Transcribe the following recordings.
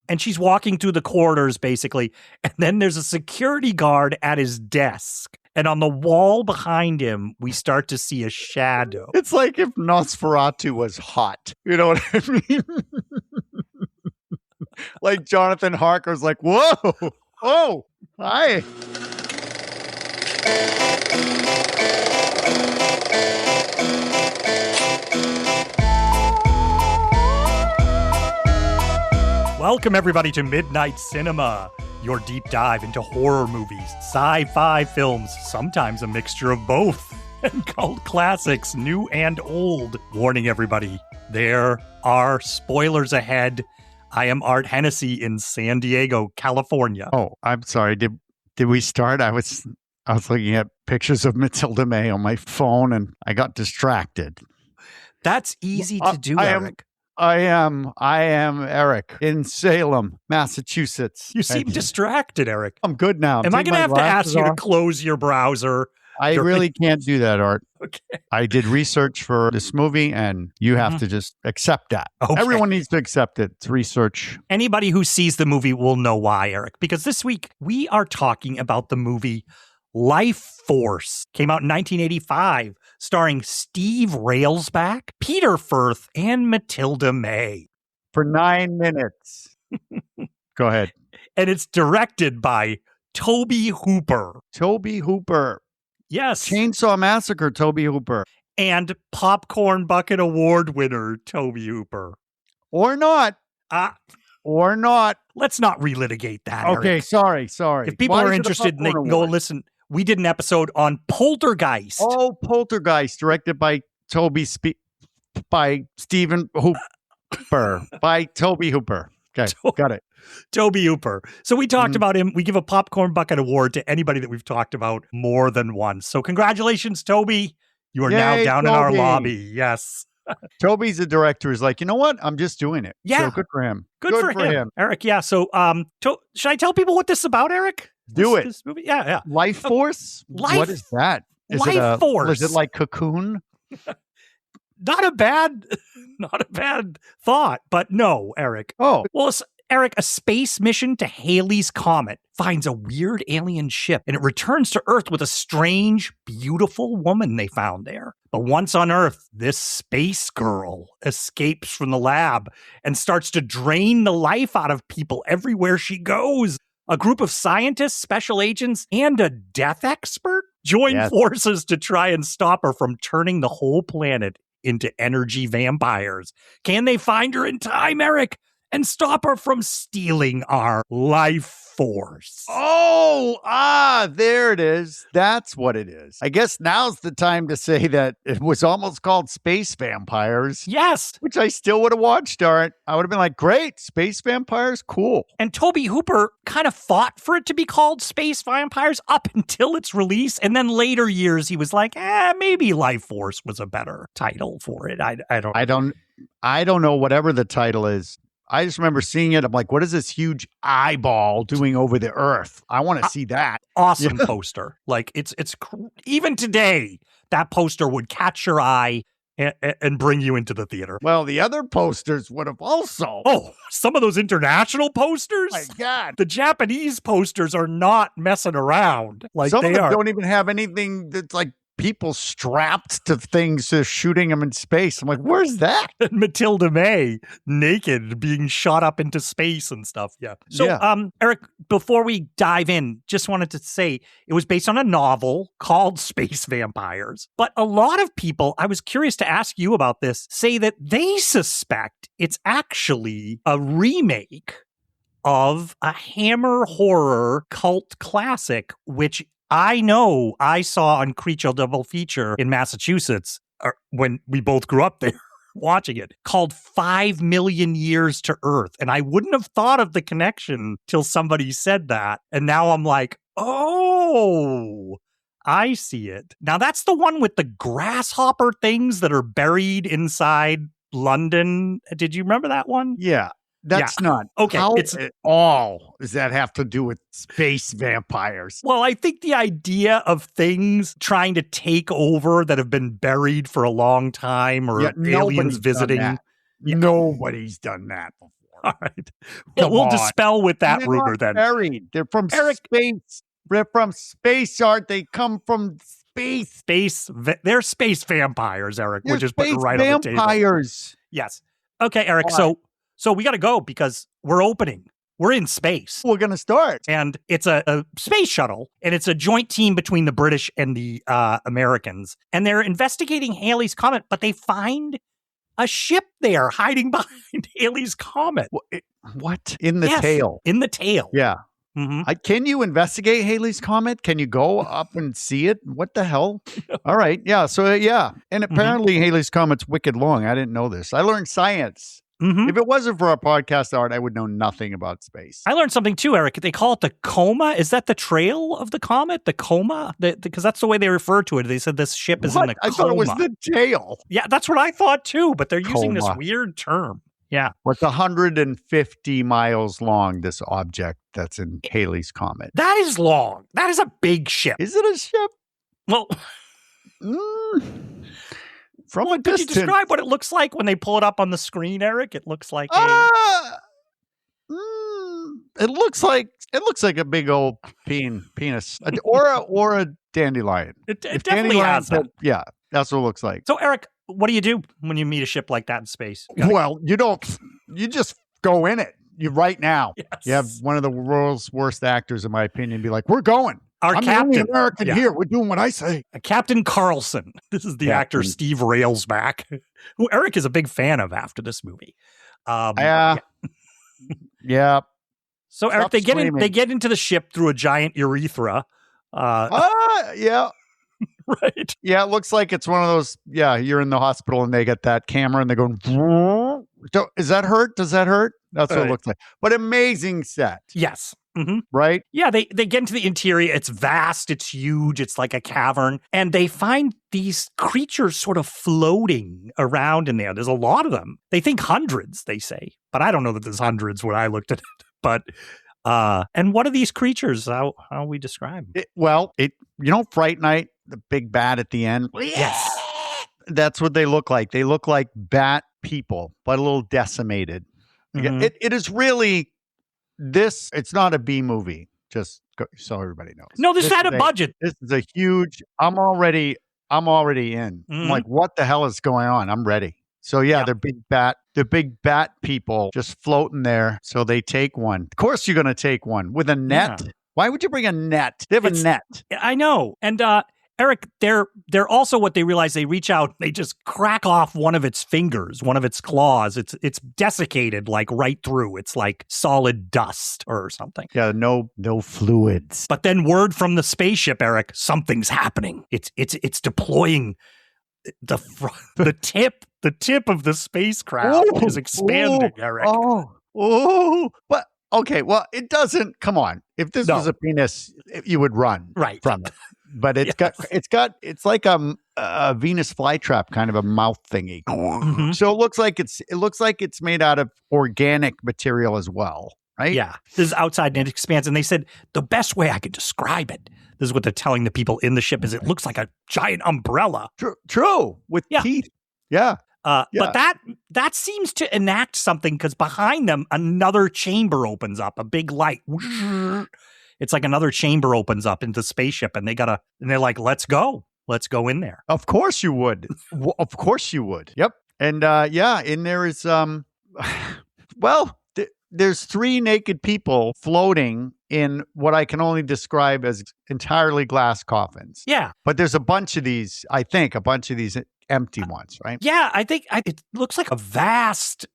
And she's walking through the corridors, basically. And then there's a security guard at his desk. And on the wall behind him, we start to see a shadow. It's like if Nosferatu was hot. You know what I mean? Like Jonathan Harker's like, whoa, oh, hi. Welcome, everybody, to Midnight Cinema, your deep dive into horror movies, sci-fi films, sometimes a mixture of both, and cult classics, new and old. Warning, everybody, there are spoilers ahead. I am Art Hennessy in San Diego, California. Oh, I'm sorry. Did we start? I was looking at pictures of Mathilde May on my phone, and I got distracted. That's easy to do, Erik. I am Erik in Salem, Massachusetts. You seem distracted, Erik. I'm good now. Am I going to have to ask you to close your browser? I really can't do that, Art. Okay. I did research for this movie, and you have to just accept that. Okay. Everyone needs to accept it. It's research. Anybody who sees the movie will know why, Erik, because this week we are talking about the movie Lifeforce. Came out in 1985, starring Steve Railsback, Peter Firth, and Mathilde May. For 9 minutes. Go ahead. And it's directed by Tobe Hooper. Tobe Hooper. Yes. Chainsaw Massacre, Tobe Hooper. And Popcorn Bucket Award winner, Tobe Hooper. Or not. Or not. Let's not relitigate that, Okay, Erik. sorry. If people are interested, they can go listen. We did an episode on Poltergeist. Oh, Poltergeist, directed by by Stephen Hooper. By Tobe Hooper. Okay, got it. Tobe Hooper. So we talked about him. We give a Popcorn Bucket Award to anybody that we've talked about more than once. So congratulations, Tobe. You are now down in our lobby. Yes. Toby's the director. Is like, you know what? I'm just doing it. Yeah. So good for him. Good for him. Erik, yeah. So should I tell people what this is about, Erik? This movie? Yeah. Lifeforce? What is that? Lifeforce. Is it like Cocoon? Not a bad thought, but no, Erik. Oh. Well, Erik, a space mission to Halley's Comet finds a weird alien ship, and it returns to Earth with a strange, beautiful woman they found there. But once on Earth, this space girl escapes from the lab and starts to drain the life out of people everywhere she goes. A group of scientists, special agents, and a death expert join forces to try and stop her from turning the whole planet into energy vampires. Can they find her in time, Erik, and stop her from stealing our life force? There it is. That's what it is. I guess now's the time to say that it was almost called Space Vampires. Yes. Which I still would have watched, Art. I would have been like, great, Space Vampires, cool. And Tobe Hooper kind of fought for it to be called Space Vampires up until its release. And then later years, he was like, maybe Life Force was a better title for it. I don't know whatever the title is. I just remember seeing it. I'm like, what is this huge eyeball doing over the Earth? I want to see that. Awesome poster. Like it's even today, that poster would catch your eye and bring you into the theater. Well, the other posters would have also. Oh, some of those international posters? My God. The Japanese posters are not messing around. Like some of them don't even have anything that's like people strapped to things shooting them in space. I'm like, where's that? And Mathilde May naked being shot up into space and stuff. Yeah. So, Erik, before we dive in, just wanted to say it was based on a novel called Space Vampires. But a lot of people, I was curious to ask you about this, say that they suspect it's actually a remake of a Hammer horror cult classic, which I know I saw on Creature Double Feature in Massachusetts when we both grew up there watching it, called 5 Million Years to Earth. And I wouldn't have thought of the connection till somebody said that. And now I'm like, oh, I see it. Now that's the one with the grasshopper things that are buried inside London. Did you remember that one? Yeah. That's not. Okay. How at all does that have to do with space vampires? Well, I think the idea of things trying to take over that have been buried for a long time or aliens visiting. Nobody's done that before. All right. Well, we'll dispel with that rumor then. Buried. They're from space. They're from space, Art. They come from space. They're space vampires, Erik. They're We're just putting it right vampires. on the table. Yes. Okay, Erik. Right. So we got to go because we're opening. We're in space. We're going to start. And it's a space shuttle, and it's a joint team between the British and the Americans. And they're investigating Halley's Comet, but they find a ship there hiding behind Halley's Comet. What? In the tail. In the tail. Yeah. Mm-hmm. Can you investigate Halley's Comet? Can you go up and see it? What the hell? All right. Yeah. So, yeah. And apparently Halley's Comet's wicked long. I didn't know this. I learned science. If it wasn't for our podcast, Art, I would know nothing about space. I learned something too, Erik. They call it the coma. Is that the trail of the comet? The coma? Because that's the way they refer to it. They said this ship is in the coma. I thought it was the tail. Yeah, that's what I thought too, but they're using this weird term. Yeah. What's 150 miles long, this object that's in Halley's Comet? That is long. That is a big ship. Is it a ship? Well... From a distance. Could you describe what it looks like when they pull it up on the screen, Erik? It looks like it looks like a big old penis, or a dandelion. It definitely has that. Yeah, that's what it looks like. So, Erik, what do you do when you meet a ship like that in space? Well, you don't. You just go in it. You right now. Yes. You have one of the world's worst actors, in my opinion, be like, "We're going." I'm captain. The only American here. We're doing what I say. Captain Carlson. This is the actor Steve Railsback, who Erik is a big fan of after this movie. Yeah. So Erik, they get into the ship through a giant urethra. Yeah. Right. Yeah, it looks like it's one of those. Yeah, you're in the hospital and they get that camera and they're going. Is that hurt? Does that hurt? That's what it looks like. But amazing set. Yes. Mm-hmm. Right? Yeah, they get into the interior. It's vast. It's huge. It's like a cavern. And they find these creatures sort of floating around in there. There's a lot of them. They think hundreds, they say. But I don't know that there's hundreds when I looked at it. But, and what are these creatures? How we describe them? Fright Night, the big bat at the end. Yes. That's what they look like. They look like bat people, but a little decimated. Mm-hmm. It is really... it's not a B movie, just so everybody knows. No, this had a budget. This is a huge, I'm already in. Mm-hmm. I'm like, what the hell is going on? I'm ready. So they're big bat people just floating there. So they take one. Of course you're going to take one with a net. Yeah. Why would you bring a net? They have a net. I know. And Erik, they're also what they realize. They reach out, they just crack off one of its fingers, one of its claws. It's desiccated like right through. It's like solid dust or something. Yeah, no fluids. But then word from the spaceship, Erik, something's happening. It's deploying the tip of the spacecraft is expanding, Erik. But okay, well, it doesn't. Come on, if this was a penis, you would run from it. But it's like a Venus flytrap kind of a mouth thingy. Mm-hmm. So it looks like it's made out of organic material as well, right? Yeah. This is outside and it expands. And they said the best way I could describe it, this is what they're telling the people in the ship, is it looks like a giant umbrella. True. With teeth. Yeah. But that seems to enact something because behind them, another chamber opens up, a big light. It's like another chamber opens up into the spaceship and they're like, let's go in there. Of course you would. Of course you would. Yep. And in there is, there's three naked people floating in what I can only describe as entirely glass coffins. Yeah. But there's a bunch of these empty ones, right? Yeah, I think it looks like a vast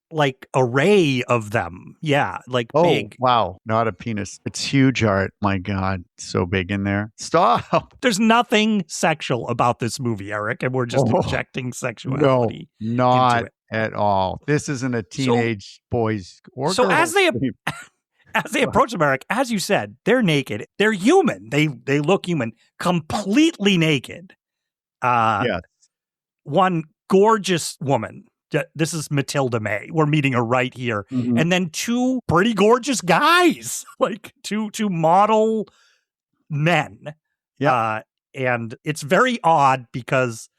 array of them. Yeah, big. Wow, not a penis. It's huge, Art. My God, so big in there. Stop. There's nothing sexual about this movie, Erik, and we're just injecting sexuality. No, not at all. This isn't a teenage boys or so girls. As they approach them, Erik, as you said, they're naked. They're human. They look human, completely naked. Yes. One gorgeous woman. This is Mathilde May. We're meeting her right here. Mm-hmm. And then two pretty gorgeous guys, like two model men. Yeah. And it's very odd because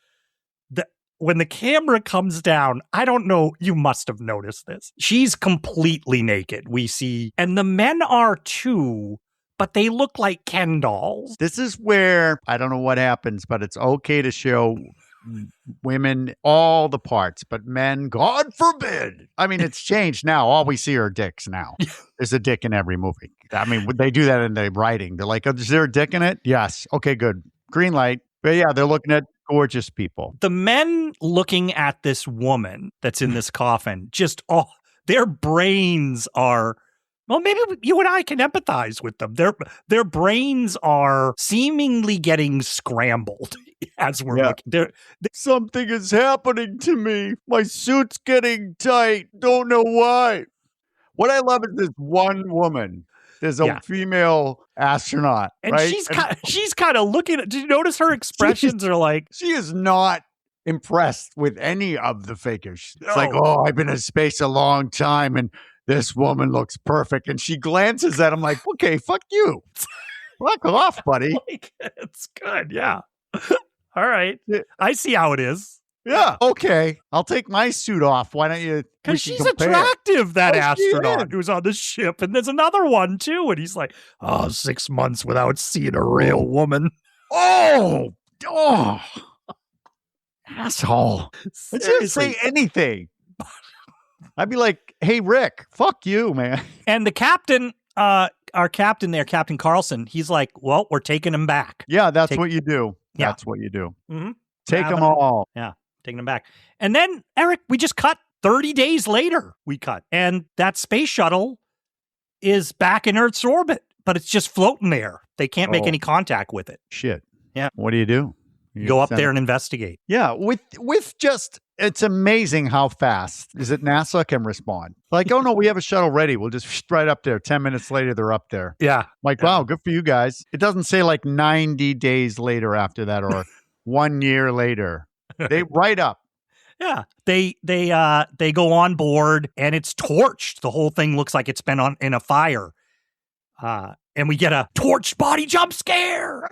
when the camera comes down, I don't know, you must have noticed this. She's completely naked, we see. And the men are too, but they look like Ken dolls. This is where, I don't know what happens, but it's okay to show women all the parts, but men, God forbid. I mean, it's changed now. All we see are dicks now. There's a dick in every movie. I mean, they do that in the writing. They're like, oh, is there a dick in it? Yes. Okay, good. Green light. But yeah, they're looking at gorgeous people. The men looking at this woman that's in this coffin, just all their brains are, well, maybe you and I can empathize with them. Their brains are seemingly getting scrambled as we're looking. Something is happening to me. My suit's getting tight. Don't know why. What I love is this one woman. There's a female astronaut, and right? she's kind of looking at. Did you notice her expressions are like? She is not impressed with any of the figures. It's like, oh, I've been in space a long time, and this woman looks perfect. And she glances at him like, okay, fuck you. Fuck off, buddy. It's good, yeah. All right, I see how it is. Yeah, okay. I'll take my suit off. Why don't you? Because she's attractive, that astronaut who's on the ship. And there's another one, too. And he's like, 6 months without seeing a real woman. Oh, asshole. I didn't say anything. I'd be like, hey, Rick, fuck you, man. And the captain, our captain there, Captain Carlson, he's like, well, we're taking him back. Yeah, that's what you do. Yeah. That's what you do. Mm-hmm. Take them all. Yeah. Taking them back. And then, Erik, we just cut 30 days later. And that space shuttle is back in Earth's orbit, but it's just floating there. They can't make any contact with it. Shit. Yeah. What do you do? You go up there and investigate. Yeah. With just, it's amazing how fast is it NASA can respond. Like, oh no, we have a shuttle ready. We'll just right up there. 10 minutes later, they're up there. Yeah. Like, wow, good for you guys. It doesn't say like 90 days later after that or 1 year later. They right up. Yeah. They go on board and it's torched. The whole thing looks like it's been in a fire. And we get a torched body jump scare.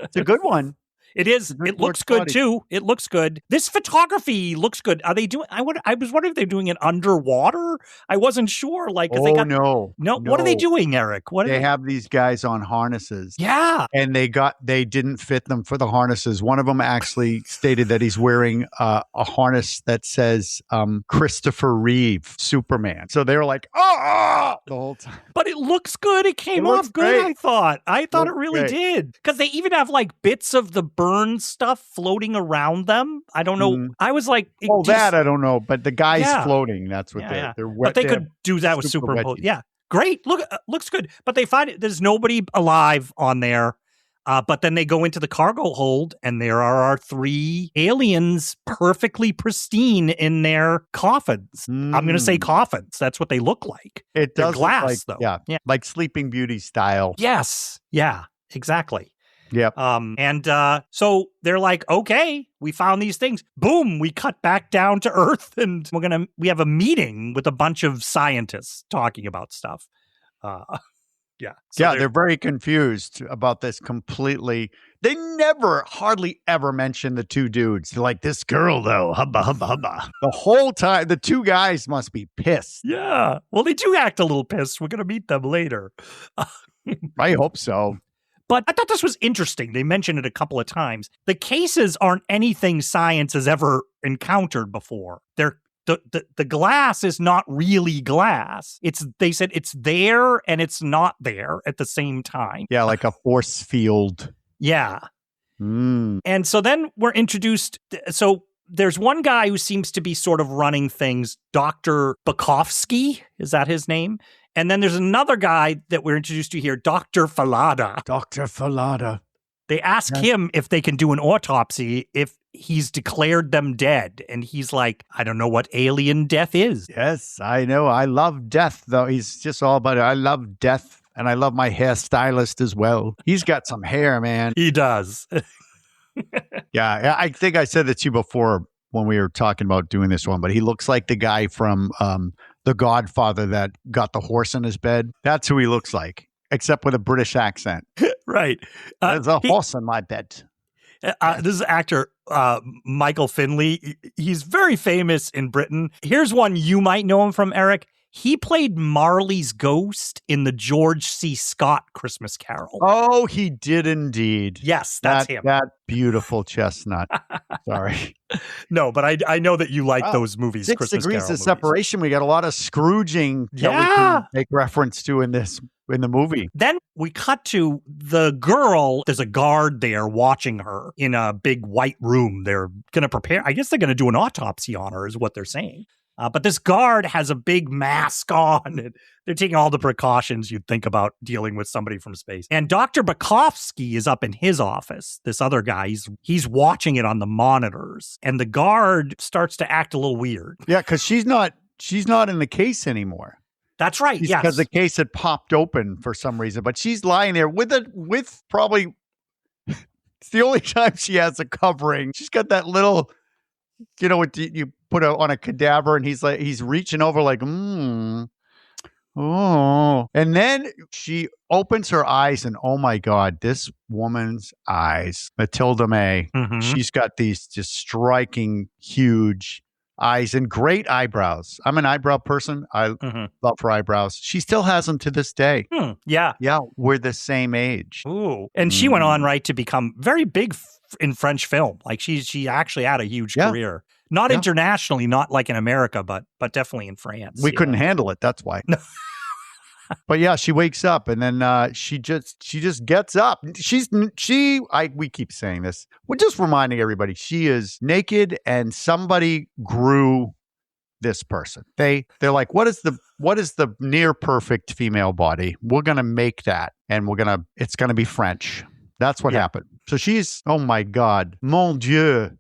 It's a good one. It is. It looks good too. It looks good. This photography looks good. Are they doing? I was wondering if they're doing it underwater. I wasn't sure. Like, no. What are they doing, Erik? They have these guys on harnesses. Yeah, and they didn't fit them for the harnesses. One of them actually stated that he's wearing a harness that says Christopher Reeve, Superman. So they were like, the whole time. But it looks good. It came off good. Great. I thought it really did, because they even have like bits of the burn stuff floating around them. I don't know. I was like, that I don't know, but the guy's floating. That's what they're wet. But they could do that with superimposed. Yeah, great. Look, looks good. But they find there's nobody alive on there. But then they go into the cargo hold, and there are our 3 aliens, perfectly pristine in their coffins. I'm going to say coffins. That's what they look like. It does glass, look though. Yeah, like Sleeping Beauty style. Yes. Yeah. Exactly. Yep. So they're like, okay, we found these things. Boom, we cut back down to Earth, and we have a meeting with a bunch of scientists talking about stuff. Yeah. So they're very confused about this completely. They never, hardly ever mention the 2 dudes. They're like, this girl, though, hubba, hubba, hubba. The whole time, the 2 guys must be pissed. Yeah. Well, they do act a little pissed. We're going to meet them later. I hope so. But I thought this was interesting. They mentioned it a couple of times. The cases aren't anything science has ever encountered before. The glass is not really glass. They said it's there and it's not there at the same time. Yeah, like a force field. Yeah. And so then we're introduced. So there's one guy who seems to be sort of running things, Dr. Bukowski. Is that his name? And then there's another guy that we're introduced to here, Dr. Falada. Dr. Falada. They ask him if they can do an autopsy if he's declared them dead. And he's like, I don't know what alien death is. Yes, I know. I love death, though. He's just all about it. I love death, and I love my hairstylist as well. He's got some hair, man. He does. Yeah, I think I said that to you before when we were talking about doing this one, but he looks like the guy from The Godfather that got the horse in his bed. That's who he looks like, except with a British accent. Right. There's a horse in my bed. This is actor Michael Finley. He's very famous in Britain. Here's one you might know him from, Eric. He played Marley's ghost in the George C. Scott Christmas Carol. Oh, he did indeed. Yes, that's him. That beautiful chestnut. Sorry. No, but I know that you like those movies. 6 Christmas Degrees Carol of Separation. We got a lot of Scrooging that we can make reference to in the movie. Then we cut to the girl. There's a guard there watching her in a big white room. They're going to prepare. I guess they're going to do an autopsy on her is what they're saying. But this guard has a big mask on. And they're taking all the precautions you'd think about dealing with somebody from space. And Dr. Bukowski is up in his office. This other guy, he's watching it on the monitors. And the guard starts to act a little weird. Yeah, because she's not in the case anymore. That's right. Yes, because the case had popped open for some reason. But she's lying there with probably it's the only time she has a covering. She's got that little, what you put on a cadaver, and he's reaching over like, oh. And then she opens her eyes, and oh my God, this woman's eyes, Mathilde May, she's got these just striking, huge eyes and great eyebrows. I'm an eyebrow person. I love her eyebrows. She still has them to this day. Yeah. Yeah. We're the same age. Ooh. And she went on, right, to become very big in French film. Like she actually had a huge career. Not internationally, not like in America, but definitely in France. We couldn't handle it. That's why. No. But yeah, she wakes up, and then she just gets up. We keep saying this. We're just reminding everybody she is naked, and somebody grew this person. They're like, what is the near perfect female body? We're gonna make that, and it's gonna be French. That's what happened. So she's, oh my God, mon Dieu.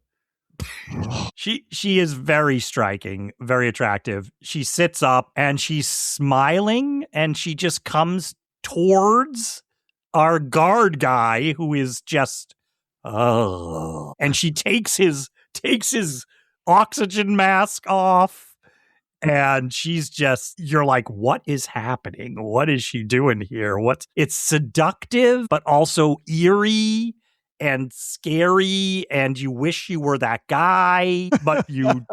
She is very striking, very attractive. She sits up and she's smiling, and she just comes towards our guard guy, who is just and she takes his oxygen mask off, and she's just, you're like, what is happening? What is she doing here? It's seductive but also eerie and scary, and you wish you were that guy, but you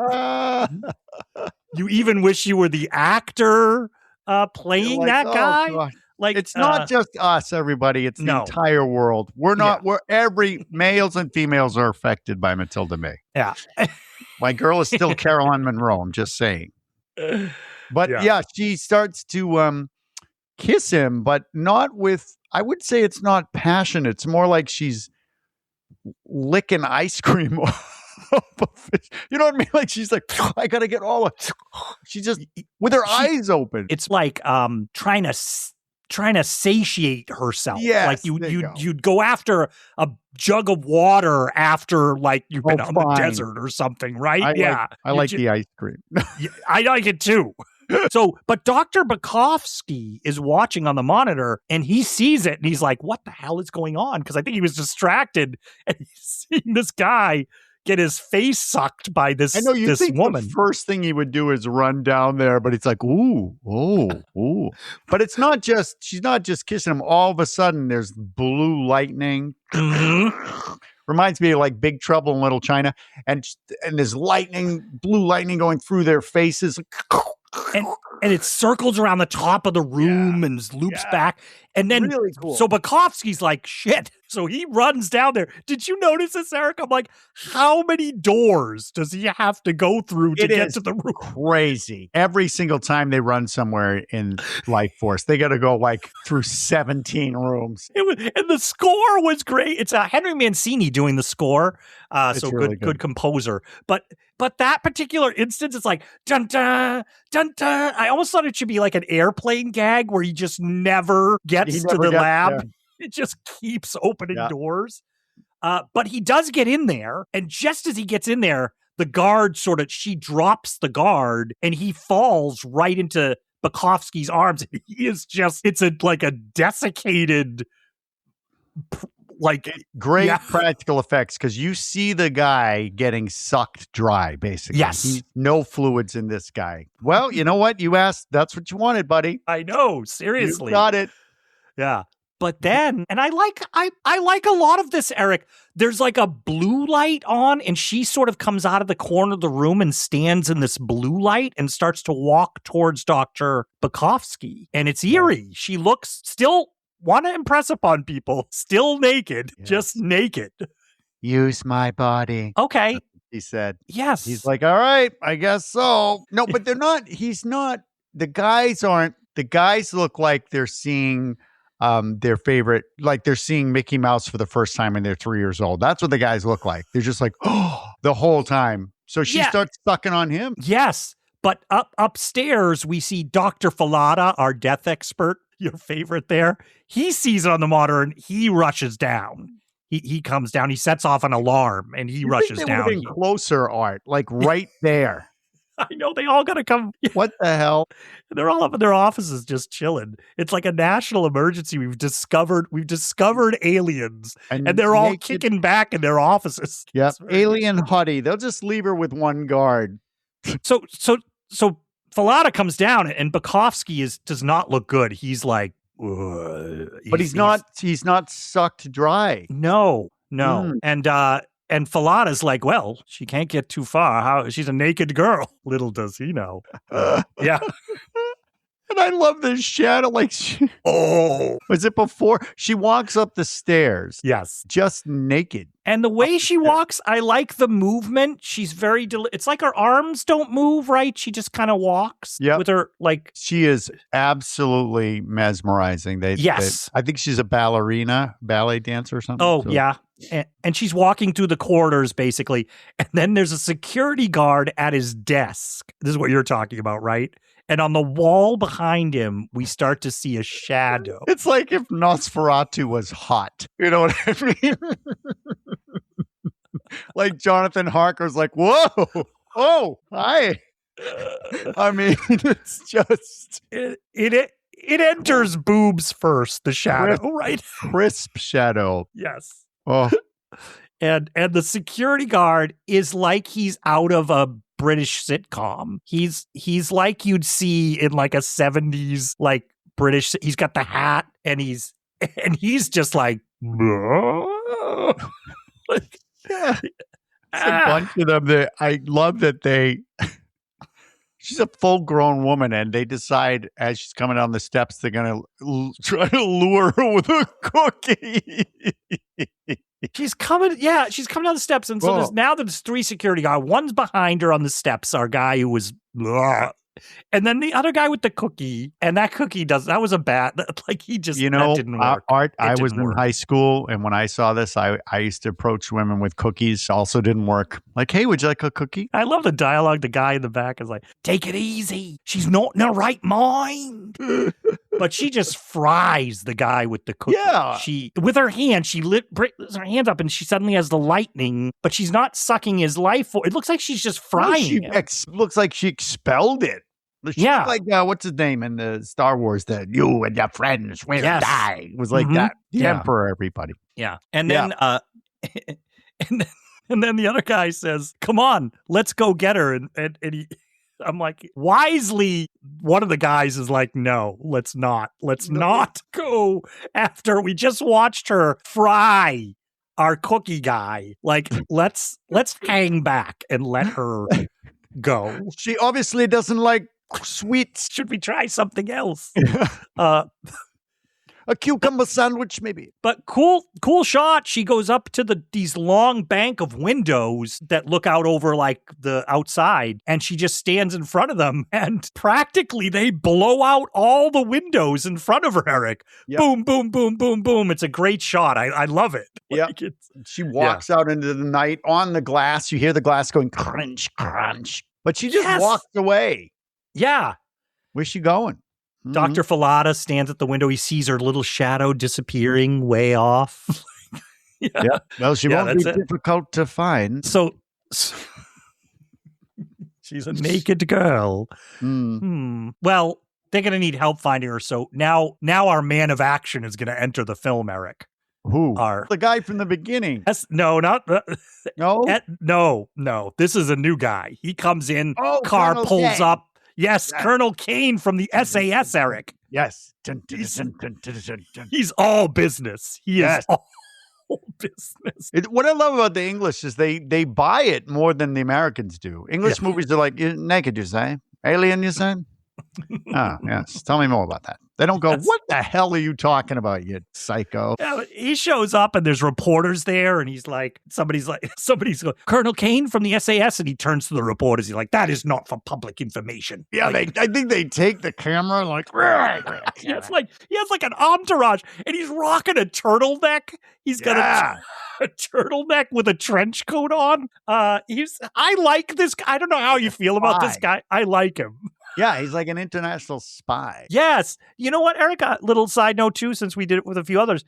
even wish you were the actor playing that guy. God. Like, it's not just us, everybody. It's the entire world. We're not. We're every males and females are affected by Mathilde May. Yeah, my girl is still Caroline Monroe. I'm just saying. But she starts to kiss him, but not with. I would say it's not passion. It's more like she's licking ice cream off of it. You know what I mean? Like, she's like, I gotta get all of it. She just with her eyes open. It's like trying to satiate herself. Yes, like you'd go after a jug of water after, like, you've been on the desert or something, right? I like the ice cream. I like it too. But Dr. Bukowski is watching on the monitor, and he sees it, and he's like, what the hell is going on? Because I think he was distracted, and he's seeing this guy get his face sucked by this woman. I know, you think woman. The first thing he would do is run down there, but it's like, ooh. But it's not just, she's not just kissing him. All of a sudden, there's blue lightning. Reminds me of like Big Trouble in Little China. And there's blue lightning going through their faces. And it circles around the top of the room and loops back. And then, really cool. So Bukowski's like, shit. So he runs down there. Did you notice this, Eric? I'm like, how many doors does he have to go through to get to the room? Crazy. Every single time they run somewhere in Lifeforce, they got to go like through 17 rooms. And the score was great. It's Henry Mancini doing the score. So really good composer. But that particular instance, it's like, dun dun dun dun. I almost thought it should be like an airplane gag where he just never gets to the lab. There. It just keeps opening doors. But he does get in there. And just as he gets in there, the guard she drops the guard, and he falls right into Bukowski's arms. And he is just, it's like a desiccated, like, great practical effects, because you see the guy getting sucked dry, basically. Yes. No fluids in this guy. Well, you know what? You asked, that's what you wanted, buddy. I know, seriously. You got it. Yeah. But then, and I like a lot of this, Erik. There's like a blue light on, and she sort of comes out of the corner of the room and stands in this blue light and starts to walk towards Dr. Bukowski. And it's eerie. She looks still want to impress upon people, still naked, just naked. Use my body. Okay. He said. Yes. He's like, all right, I guess so. No, but they're not, he's not, the guys look like they're seeing their favorite, like they're seeing Mickey Mouse for the first time and they're 3 years old. That's what the guys look like. They're just like, oh, the whole time. So she starts sucking on him. Yes. But upstairs, we see Dr. Fallada, our death expert, your favorite there. He sees it on the monitor and he rushes down. He comes down, he sets off an alarm and he rushes down. Been closer, Art, like right there. I know, they all gotta come. What the hell? They're all up in their offices just chilling. It's like a national emergency. We've discovered aliens and they're all kicking back in their offices. Yeah, alien hottie. They'll just leave her with one guard. So Fallada comes down and Bukowski does not look good. He's like, but he's not sucked dry. No. And Fallada's like, well, she can't get too far. She's a naked girl. Little does he know. Yeah. And I love this shadow. Like, was it before she walks up the stairs? Yes. Just naked. And the way she walks, I like the movement. She's very, it's like her arms don't move, right? She just kind of walks with her, like. She is absolutely mesmerizing. I think she's a ballet dancer or something. Oh, yeah. And she's walking through the corridors, basically. And then there's a security guard at his desk. This is what you're talking about, right? And on the wall behind him, we start to see a shadow. It's like if Nosferatu was hot. You know what I mean? Like Jonathan Harker's like, whoa, oh, hi. I mean, it's just... It enters boobs first, the shadow, right? Crisp shadow. Yes. Oh. And the security guard is like he's out of a British sitcom. He's like you'd see in like a 70s like British. He's got the hat and he's just like, like yeah. It's a bunch of them. I love that she's a full-grown woman, and they decide as she's coming down the steps, they're gonna try to lure her with a cookie. She's coming down the steps, and so there's 3 security guards. One's behind her on the steps, our guy who was, and then the other guy with the cookie, and that cookie that was a bad, like he just, that didn't work. Art, I was in high school, and when I saw this, I used to approach women with cookies, also didn't work. Like, hey, would you like a cookie? I love the dialogue. The guy in the back is like, take it easy. She's not in her right mind. But she just fries the guy with the cookie. Yeah. She, with her hand, she brings her hands up and she suddenly has the lightning, but she's not sucking his life force. It looks like she's just frying him. Looks like she expelled it. She like, what's his name in the Star Wars? That you and your friends will die. It was like that. The Emperor, everybody. Yeah. And then, and then the other guy says, come on, let's go get her. And I'm like, wisely, one of the guys is like, no, let's not go after we just watched her fry our cookie guy. Like, let's hang back and let her go. She obviously doesn't like sweets. Should we try something else? A cucumber sandwich, maybe. But cool shot. She goes up to these long bank of windows that look out over like the outside, and she just stands in front of them, and practically they blow out all the windows in front of her, Erik. Yep. Boom, boom, boom, boom, boom. It's a great shot. I love it. Like she walks out into the night on the glass. You hear the glass going crunch, crunch. But she just walks away. Yeah. Where's she going? Mm-hmm. Dr. Fallada stands at the window. He sees her little shadow disappearing way off. Well, she won't be difficult to find. So she's a naked girl. Well, they're going to need help finding her. So now our man of action is going to enter the film, Erik. Who? The guy from the beginning. No, not no. No. This is a new guy. He comes in, car Colonel pulls Kane. up. Yes, Colonel Kane from the SAS, Erik. Yes. He's all business. He is all business. What I love about the English is they buy it more than the Americans do. English movies are like, you're naked, you say? Alien, you said? Oh, yes. Tell me more about that. They don't go, what the hell are you talking about, you psycho? Yeah, he shows up and there's reporters there and he's like, somebody's going, Colonel Kane from the SAS, and he turns to the reporters. He's like, that is not for public information. Yeah, I think they take the camera like, it's like he has like an entourage and he's rocking a turtleneck. He's got a turtleneck with a trench coat on. I like this guy. I don't know how you feel about this guy. I like him. Yeah, he's like an international spy. Yes. You know what, Erik? A little side note, too, since we did it with a few others.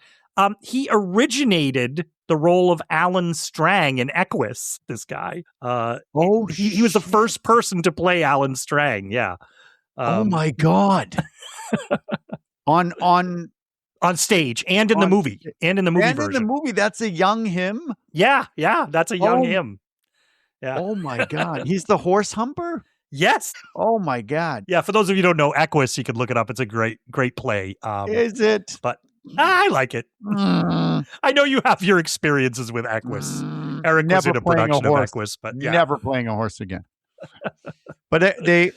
He originated the role of Alan Strang in Equus, this guy. He was the first person to play Alan Strang, yeah. Oh, my God. on stage and in the movie. And in the movie version. And in the movie, that's a young him? Yeah, that's a young him. Yeah. Oh, my God. He's the horse humper? Yes. Oh my God. Yeah. For those of you who don't know Equus, you can look it up. It's a great play. Is it? But I like it. I know you have your experiences with Equus. Erik was in a production of Equus, but never playing a horse again. But they.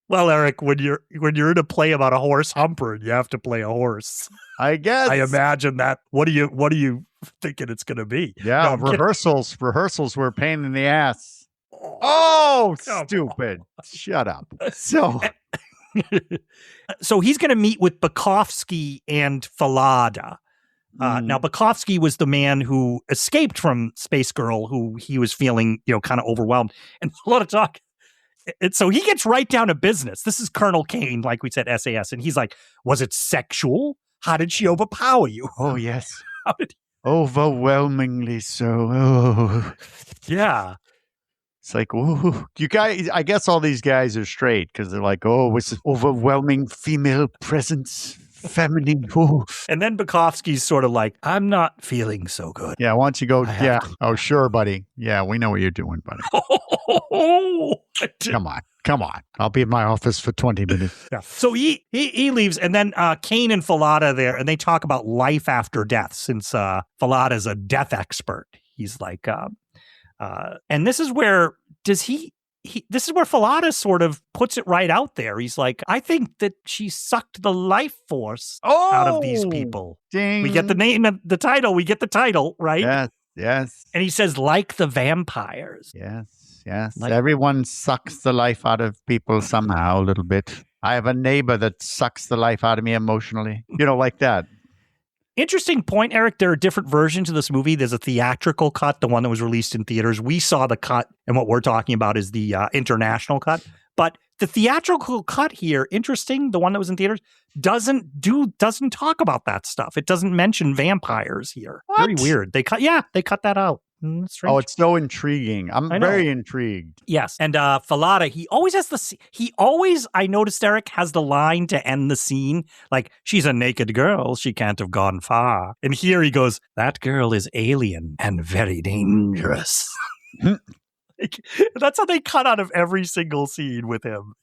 Well, Erik, when you're in a play about a horse humper, you have to play a horse. I guess. I imagine that. What do you thinking it's going to be? Yeah, rehearsals were a pain in the ass. Oh, stupid. Shut up. So he's going to meet with Bukowski and Falada. Now, Bukowski was the man who escaped from Space Girl, who he was feeling, kind of overwhelmed. And a lot of talk. And so he gets right down to business. This is Colonel Kane, like we said, SAS. And he's like, was it sexual? How did she overpower you? Oh, yes. Overwhelmingly so. Oh. Yeah. It's like, oh, you guys, I guess all these guys are straight because they're like, oh, it's overwhelming female presence, feminine. Oh. And then Bukowski's sort of like, I'm not feeling so good. Yeah, why don't you go? Yeah. Oh, sure, buddy. Yeah, we know what you're doing, buddy. Come on. I'll be in my office for 20 minutes. Yeah. So he leaves, and then Kane and Falada there, and they talk about life after death, since Falada's a death expert. He's like, and this is where this is where Falada sort of puts it right out there. He's like, I think that she sucked the life force out of these people. Ding. We get the name of the title. We get the title, right? Yes. And he says, like the vampires. Yes. Like, everyone sucks the life out of people somehow a little bit. I have a neighbor that sucks the life out of me emotionally. Like that. Interesting point, Erik. There are different versions of this movie. There's a theatrical cut, the one that was released in theaters. We saw the cut, and what we're talking about is the international cut. But the theatrical cut here, interesting, the one that was in theaters, doesn't talk about that stuff. It doesn't mention vampires here. What? Very weird. They cut that out. Oh, it's so intriguing. I'm very intrigued. Yes. And Falada, I noticed, Erik, has the line to end the scene. Like, she's a naked girl. She can't have gone far. And here he goes, that girl is alien and very dangerous. That's how they cut out of every single scene with him.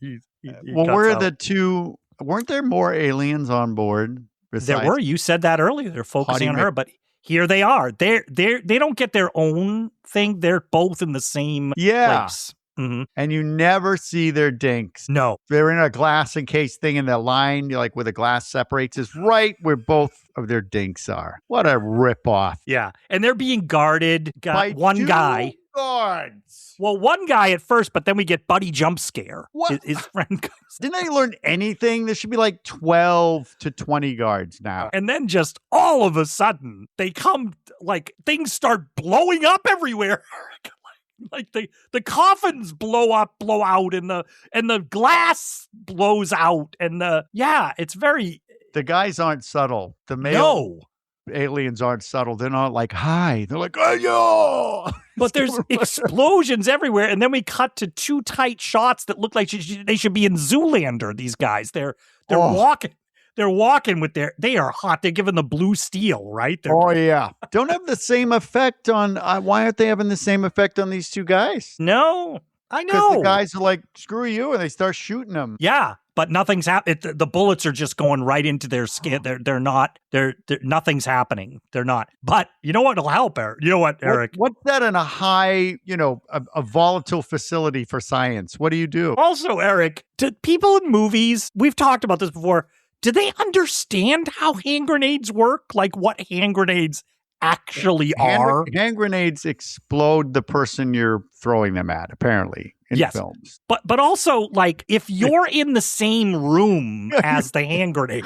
Weren't there more aliens on board? There were. You said that earlier. They're focusing on her, but here they are. They don't get their own thing. They're both in the same place. Mm-hmm. And you never see their dinks. No. They're in a glass encased thing in the line, like where the glass separates, is right where both of their dinks are. What a ripoff. Yeah. And they're being guarded by one guy. Guards. Well, one guy at first, but then we get Buddy jump scare. What? His friend goes. Didn't I learn anything? There should be like 12 to 20 guards now. And then just all of a sudden, they come, like, things start blowing up everywhere. Like the coffins blow out, and the glass blows out, and it's very. The guys aren't subtle. The male aliens aren't subtle. They're not like, hi. They're like, oh, but there's explosions everywhere, and then we cut to two tight shots that look like they should be in Zoolander. These guys, they're walking. They're walking they are hot. They're giving the blue steel, right? Don't have the same effect on, why aren't they having the same effect on these two guys? No, I know. Because the guys are like, screw you, and they start shooting them. Yeah. but nothing's happening. The bullets are just going right into their skin. They're not. Nothing's happening. They're not. But you know what'll help, Eric? You know what, Eric? What's that in a high, a volatile facility for science? What do you do? Also, Eric, to people in movies, we've talked about this before. Do they understand how hand grenades work? Like what hand grenades actually are? Hand grenades explode the person you're throwing them at, apparently, in films. But also, like, if you're in the same room as the hand grenade,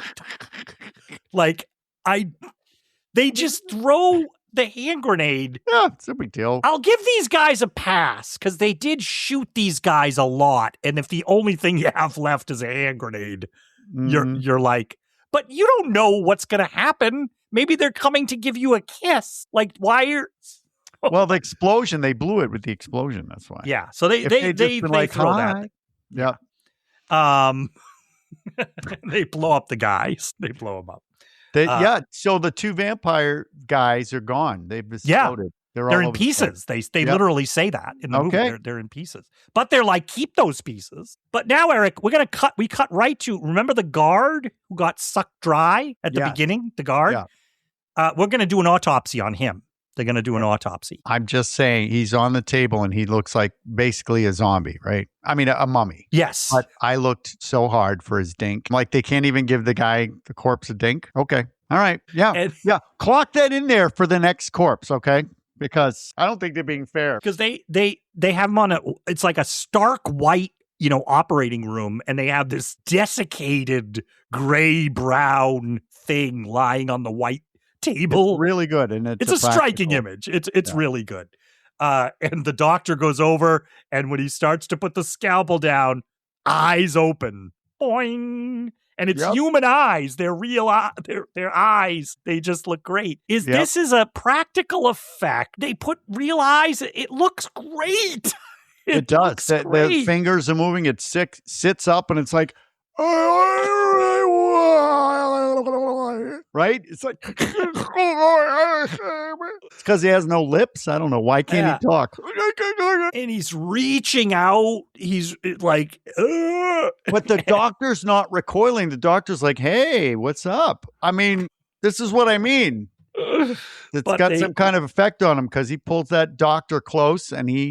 they just throw the hand grenade. Yeah, it's a big deal. I'll give these guys a pass because they did shoot these guys a lot. And if the only thing you have left is a hand grenade, you're like, but you don't know what's going to happen. Maybe they're coming to give you a kiss. Like, why are... Well, the explosion, they blew it with the explosion. That's why. Yeah. So they throw that. Yeah. They blow up the guys. They blow them up. So the two vampire guys are gone. They've exploded. Yeah. They're in pieces. They literally say that in the movie. They're in pieces. But they're like, keep those pieces. But now, Eric, we cut right to, remember the guard who got sucked dry at the beginning? The guard? Yeah. We're going to do an autopsy on him. They're going to do an autopsy. I'm just saying, he's on the table and he looks like basically a zombie, right? I mean, a mummy. Yes. But I looked so hard for his dink. Like, they can't even give the corpse a dink? Okay. All right. Yeah. Clock that in there for the next corpse, okay? Because I don't think they're being fair. Because they have him on it's like a stark white, operating room, and they have this desiccated gray-brown thing lying on the white table. It's really good. And it's a striking image. It's really good. And the doctor goes over, and when he starts to put the scalpel down, eyes open. Boing. And it's human eyes. They're real their eyes. They just look great. This is a practical effect. They put real eyes. It looks great. It does. The fingers are moving. It sits up and it's like, right? It's like, it's because he has no lips. I don't know. Why can't he talk? And he's reaching out. He's like, but the doctor's not recoiling. The doctor's like, hey, what's up? I mean, this is what I mean. It's got some kind of effect on him because he pulls that doctor close and he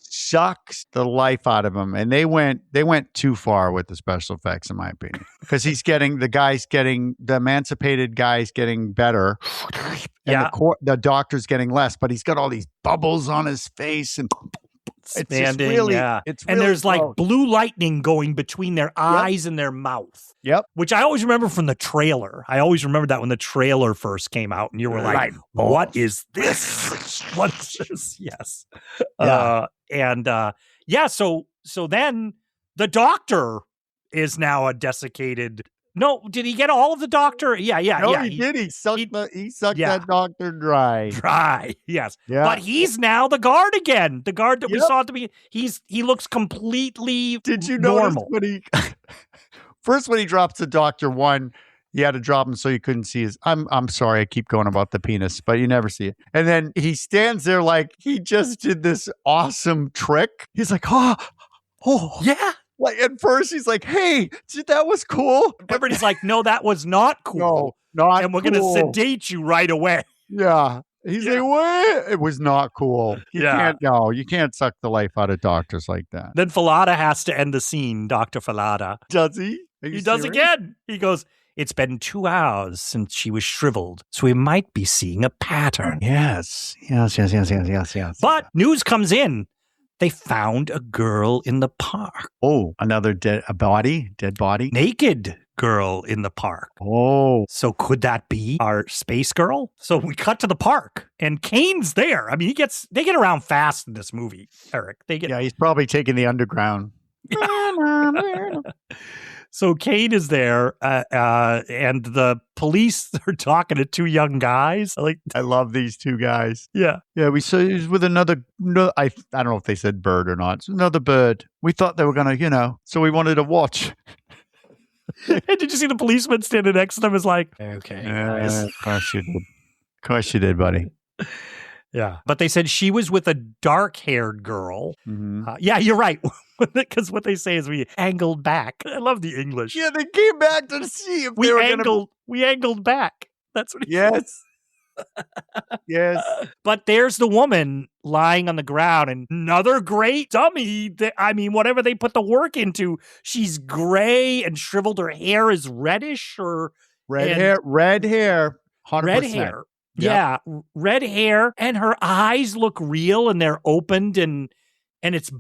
sucks the life out of him. And they went too far with the special effects, in my opinion, because the emancipated guy's getting better. And the doctor's getting less, but he's got all these bubbles on his face and expanding. It's and there's like blue lightning going between their eyes and their mouth. Yep. Which I always remember from the trailer. I always remember that when the trailer first came out and you were like, what is this? What's this? Yes. Yeah. So then the doctor is now a desiccated. No, did he get all of the doctor? Yeah. No, he did. He sucked that doctor dry. Dry, yes. Yeah. But he's now the guard again. The guard that we saw at the beginning. He looks completely Did you normal. Notice when he drops the doctor one, you had to drop him so you couldn't see his. I'm sorry, I keep going about the penis, but you never see it. And then he stands there like he just did this awesome trick. He's like, oh, yeah. Like at first he's like, hey, that was cool. Everybody's like, no, that was not cool. No, not and we're cool. going to sedate you right away. Yeah. He's like, what? It was not cool. You can't suck the life out of doctors like that. Then Fallada has to end the scene, Dr. Fallada. Does he? He does again. He goes, it's been 2 hours since she was shriveled, so we might be seeing a pattern. Yes. But news comes in. They found a girl in the park. Oh, another dead body? Naked girl in the park. Oh. So could that be our space girl? So we cut to the park and Kane's there. I mean, they get around fast in this movie, Eric. He's probably taking the underground. So Kane is there, and the police are talking to 2 young guys. I love these 2 guys. Yeah. We saw he's with another. I don't know if they said bird or not. It's another bird. We thought they were gonna, so we wanted to watch. And did you see the policeman standing next to them? Is like, okay, guys. Of course you did, buddy. Yeah. But they said she was with a dark-haired girl. Mm-hmm. Yeah, you're right. Because what they say is we angled back. I love the English. Yeah, they came back to see if they were going to... We angled back. That's what he said. Yes. But there's the woman lying on the ground, and another great dummy. Whatever they put the work into, she's gray and shriveled. Her hair is reddish or red hair, 100%. Red hair. Yep. Yeah, red hair, and her eyes look real, and they're opened, and it's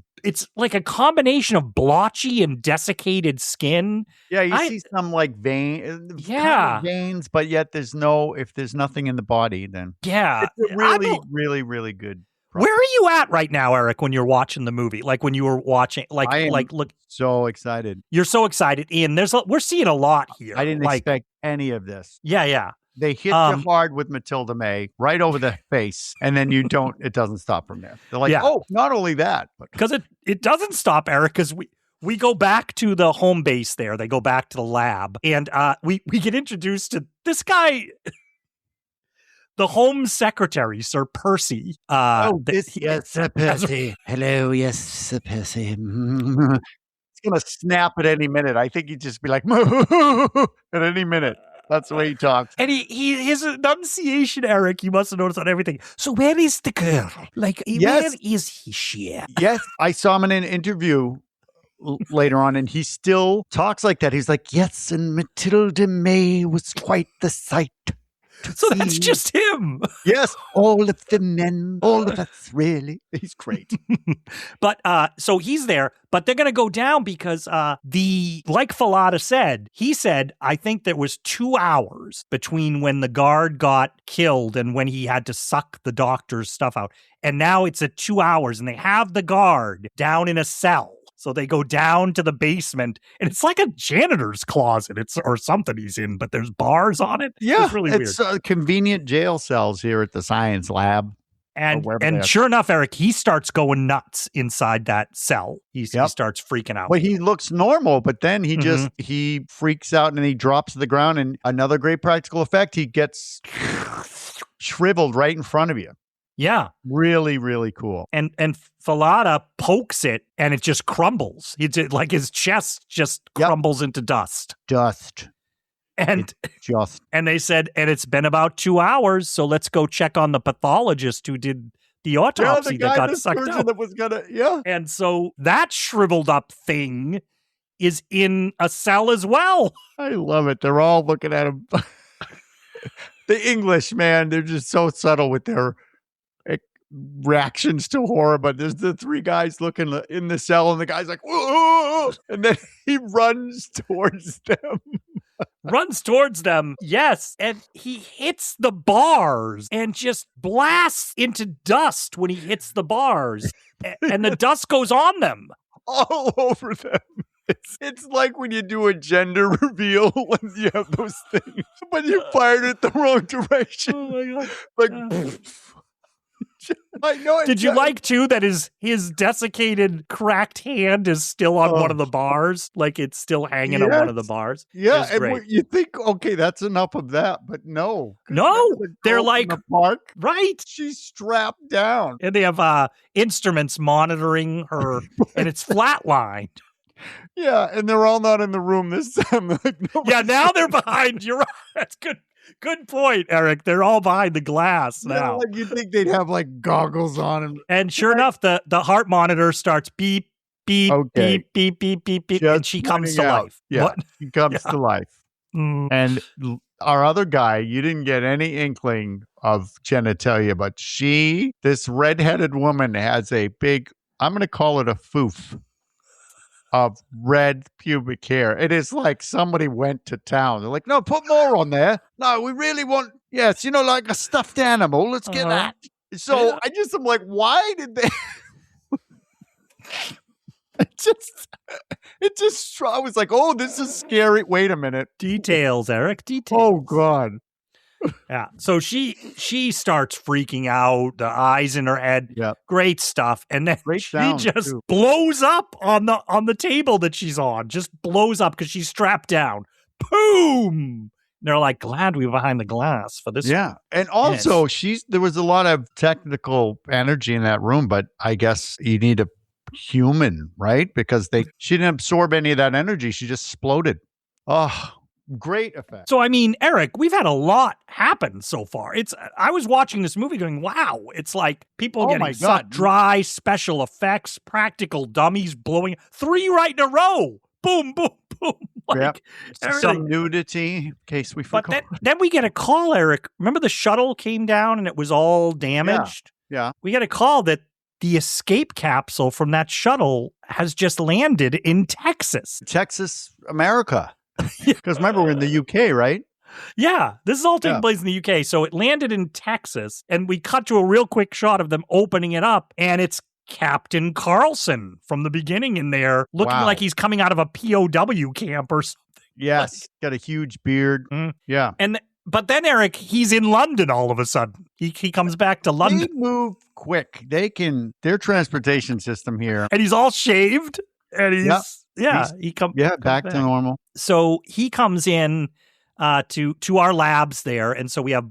like a combination of blotchy and desiccated skin. Yeah, you see some like veins, but yet if there's nothing in the body, then yeah, it's a really, really, really good product. Where are you at right now, Erik, when you're watching the movie? Like when you were watching, look, so excited. You're so excited, Ian. We're seeing a lot here. I didn't expect any of this. Yeah. They hit you hard with Mathilde May right over the face, and then it doesn't stop from there. They're like, oh, not only that. Because it doesn't stop, Erik, because we go back to the home base there. They go back to the lab, and we get introduced to this guy, the Home Secretary, Sir Percy. Yes, Sir Percy. Hello, yes, Sir Percy. It's going to snap at any minute. I think he'd just be like, at any minute. That's the way he talks. And his enunciation, Erik, you must have noticed on everything. So where is the girl? Like, where is she? Yes, I saw him in an interview later on, and he still talks like that. He's like, yes, and Mathilde May was quite the sight. So that's just him. Yes, all of the men, all of us, really. He's great. But so he's there, but they're going to go down because like Falada said, he said, I think there was 2 hours between when the guard got killed and when he had to suck the doctor's stuff out. And now it's at 2 hours, and they have the guard down in a cell. So they go down to the basement, and it's like a janitor's closet or something he's in, but there's bars on it. Yeah, it's really weird. It's convenient jail cells here at the science lab. And sure enough, Erik, he starts going nuts inside that cell. He starts freaking out. Well, he looks normal, but then he freaks out and he drops to the ground. And another great practical effect, he gets shriveled right in front of you. Yeah. Really, really cool. And Falada pokes it and it just crumbles. Like his chest just crumbles into dust. And they said, and it's been about 2 hours, so let's go check on the pathologist who did the autopsy that got sucked out. And so that shriveled up thing is in a cell as well. I love it. They're all looking at him. The English, man, they're just so subtle with their reactions to horror, but there's the 3 guys looking in the cell, and the guy's like, whoa, and then he runs towards them. Yes, and he hits the bars and just blasts into dust when he hits the bars, and the dust goes on them. All over them. It's like when you do a gender reveal when you have those things, but you fired it the wrong direction. Oh my God. I know. Did you like too that his desiccated, cracked hand is still on one of the bars, like it's still hanging on one of the bars? Yeah, and you think, okay, that's enough of that, but no, they're like right. She's strapped down, and they have instruments monitoring her, and it's flatlined. Yeah, and they're all not in the room this time. Now they're behind. You're right. That's good. Good point, Erik. They're all behind the glass now. Like you think they'd have like goggles on. And sure enough, the heart monitor starts beep, beep, beep, beep, beep, beep, beep, and she comes to life. Yeah, she comes to life. And our other guy, you didn't get any inkling of genitalia, but this redheaded woman has a big, I'm going to call it a foof of red pubic hair. It is like somebody went to town. They're like, no, put more on there. No, we really want, yes, like a stuffed animal. Let's get that. So I'm like, why did they? I was like, oh, this is scary. Wait a minute. Details, Erik. Details. Oh, God. Yeah. So she starts freaking out, the eyes in her head. Yeah. Great stuff. And then she just blows up on the table that she's on. Just blows up because she's strapped down. Boom! They're like, glad we were behind the glass for this. Yeah. And also, there was a lot of technical energy in that room, but I guess you need a human, right? Because she didn't absorb any of that energy. She just exploded. Oh, great effect. So, I mean, Erik, we've had a lot happen so far. I was watching this movie going, wow, it's like people getting sucked dry, special effects, practical dummies blowing 3 right in a row. Boom, boom, boom. Like, some nudity, in case we forgot. But then we get a call, Erik. Remember the shuttle came down and it was all damaged? Yeah. We get a call that the escape capsule from that shuttle has just landed in Texas. Texas, America. Because remember, we're in the UK, right? Yeah, this is all taking place in the UK. So it landed in Texas, and we cut to a real quick shot of them opening it up, and it's Captain Carlson from the beginning in there, looking like he's coming out of a POW camp or something. Yes, got a huge beard. Yeah. But then, Erik, he's in London all of a sudden. He comes back to London. They move quick. Their transportation system here. And he's all shaved. And he comes back to normal. So he comes in to our labs there. And so we have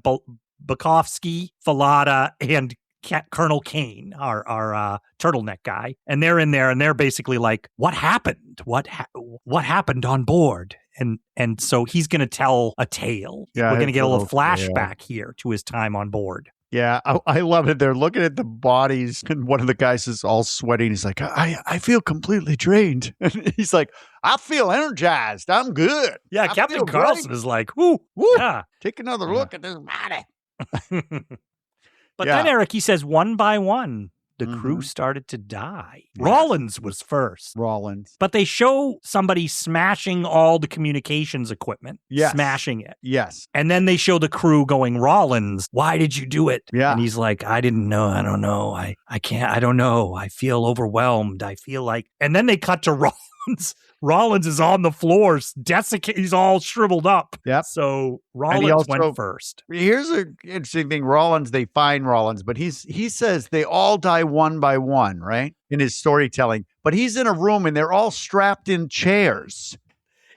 Bukowski, Falada, and Colonel Kane, our turtleneck guy. And they're in there and they're basically like, what happened? What happened on board? And so he's going to tell a tale. Yeah, we're going to get a little flashback here to his time on board. Yeah, I love it. They're looking at the bodies, and one of the guys is all sweating. He's like, I feel completely drained. And he's like, I feel energized. I'm good. Yeah, Captain Carlson is like, woo, yeah. Take another look at this body. But then, Erik, he says, one by one, the crew started to die. Yes. Rollins was first. But they show somebody smashing all the communications equipment. Yes. Smashing it. Yes. And then they show the crew going, Rollins, why did you do it? Yeah. And he's like, I didn't know. I don't know. I can't. I don't know. I feel overwhelmed. I feel like. And then they cut to Rollins. Rollins is on the floor, desiccated. He's all shriveled up. Yep. So Rollins went first. Here's an interesting thing. They find Rollins, but he says they all die one by one, right? In his storytelling. But he's in a room and they're all strapped in chairs.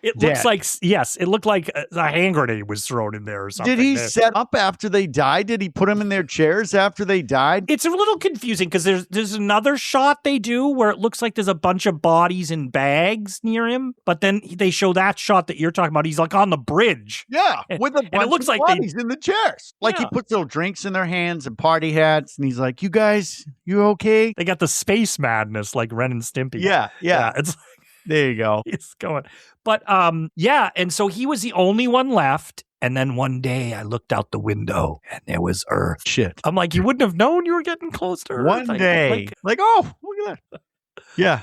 It looks like, it looked like a hand grenade was thrown in there or something. Did he set up after they died? Did he put them in their chairs after they died? It's a little confusing because there's another shot they do where it looks like there's a bunch of bodies in bags near him, but then they show that shot that you're talking about. He's like on the bridge. Yeah, with a bunch of bodies in the chairs. Like he puts little drinks in their hands and party hats, and he's like, you guys, you okay? They got the space madness like Ren and Stimpy. Yeah. It's there you go. It's going. But and so he was the only one left. And then one day I looked out the window and there was Earth. Shit. I'm like, you wouldn't have known you were getting close to Earth. One day. Oh, look at that. Yeah.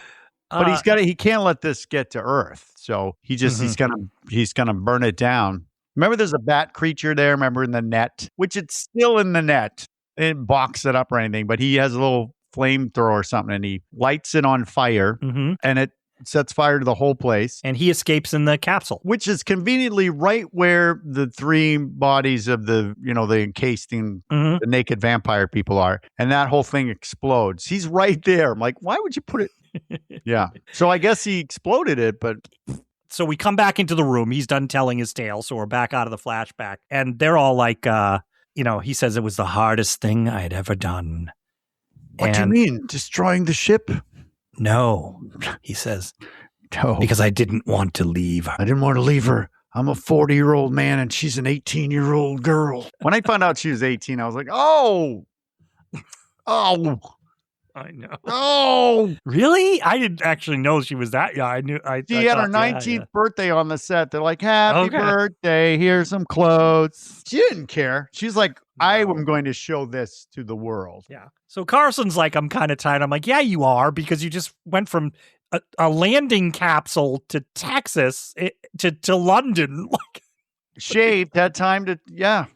But he can't let this get to Earth. So he's gonna burn it down. Remember there's a bat creature there, remember in the net? Which it's still in the net. It didn't box it up or anything, but he has a little flamethrower or something and he lights it on fire and it sets fire to the whole place. And he escapes in the capsule. Which is conveniently right where the 3 bodies of the encased in the naked vampire people are. And that whole thing explodes. He's right there. I'm like, why would you put it? Yeah. So I guess he exploded it, but... So we come back into the room. He's done telling his tale. So we're back out of the flashback. And they're all like, he says it was the hardest thing I had ever done. What do you mean? Destroying the ship? No, he says, no, because I didn't want to leave her. I didn't want to leave her. I'm a 40-year-old man and she's an 18-year-old girl. When I found out she was 18, I was like, oh, I know. Oh, really? I didn't actually know she was that young. She had her 19th birthday on the set. They're like, happy birthday. Here's some clothes. She didn't care. She's like, I am going to show this to the world. Yeah. So Carson's like, I'm kind of tired. I'm like, yeah, you are, because you just went from a landing capsule to Texas to London. Shaved, had time to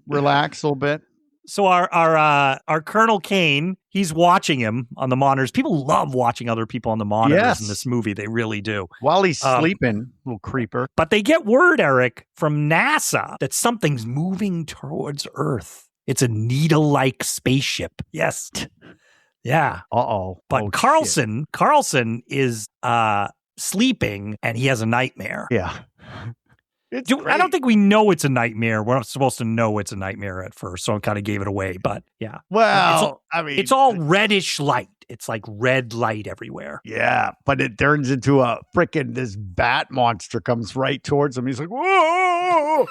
relax a little bit. So our Colonel Kane, he's watching him on the monitors. People love watching other people on the monitors in this movie. They really do. While he's sleeping, little creeper. But they get word, Erik, from NASA that something's moving towards Earth. It's a needle-like spaceship. Yes. Yeah. Uh-oh. But Carlson is sleeping and he has a nightmare. Yeah. I don't think we know it's a nightmare. We're not supposed to know it's a nightmare at first, so I kind of gave it away. But yeah. Well, it's all reddish light. It's like red light everywhere. Yeah, but it turns into this bat monster comes right towards him. He's like, whoa!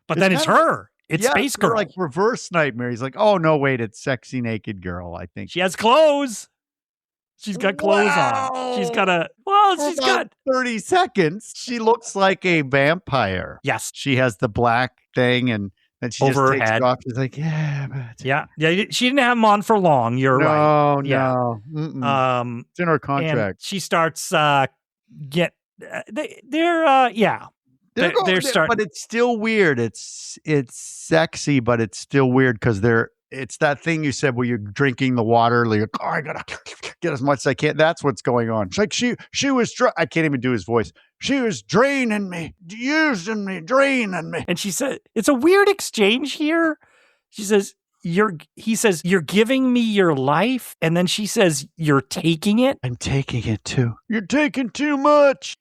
But then it's her. It's Space Girl. Like reverse nightmare. He's like, oh, no, wait, it's sexy naked girl, I think. She has clothes. She's got clothes on. She's got 30 seconds. She looks like a vampire. Yes. She has the black thing and she over just takes her head. it off. She's like, yeah, but. Yeah. She didn't have them on for long. You're right. No. It's in her contract. And she starts they're starting, but it's still weird. It's sexy, but it's still weird because it's that thing you said where you're drinking the water, like, oh, I gotta get as much as I can. That's what's going on. It's like she was I can't even do his voice. She was draining me, using me, draining me. And she said, it's a weird exchange here. She says, he says, you're giving me your life. And then she says, you're taking it. I'm taking it too. You're taking too much.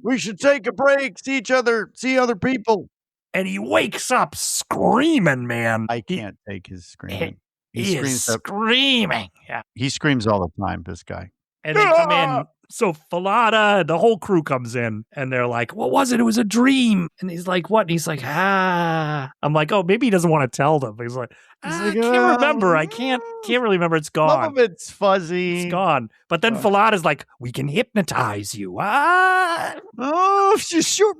We should take a break, see other people. And he wakes up screaming, man. I can't take his screaming. He is screaming. Yeah. He screams all the time, this guy. And they come in. So Falada, the whole crew comes in and they're like, what was it? It was a dream. And he's like, what? And he's like, I'm like, oh, maybe he doesn't want to tell them. He's like, I can't remember. I can't really remember. It's gone. Some of it's fuzzy. It's gone. But then Falada's like, we can hypnotize you. Oh, sure.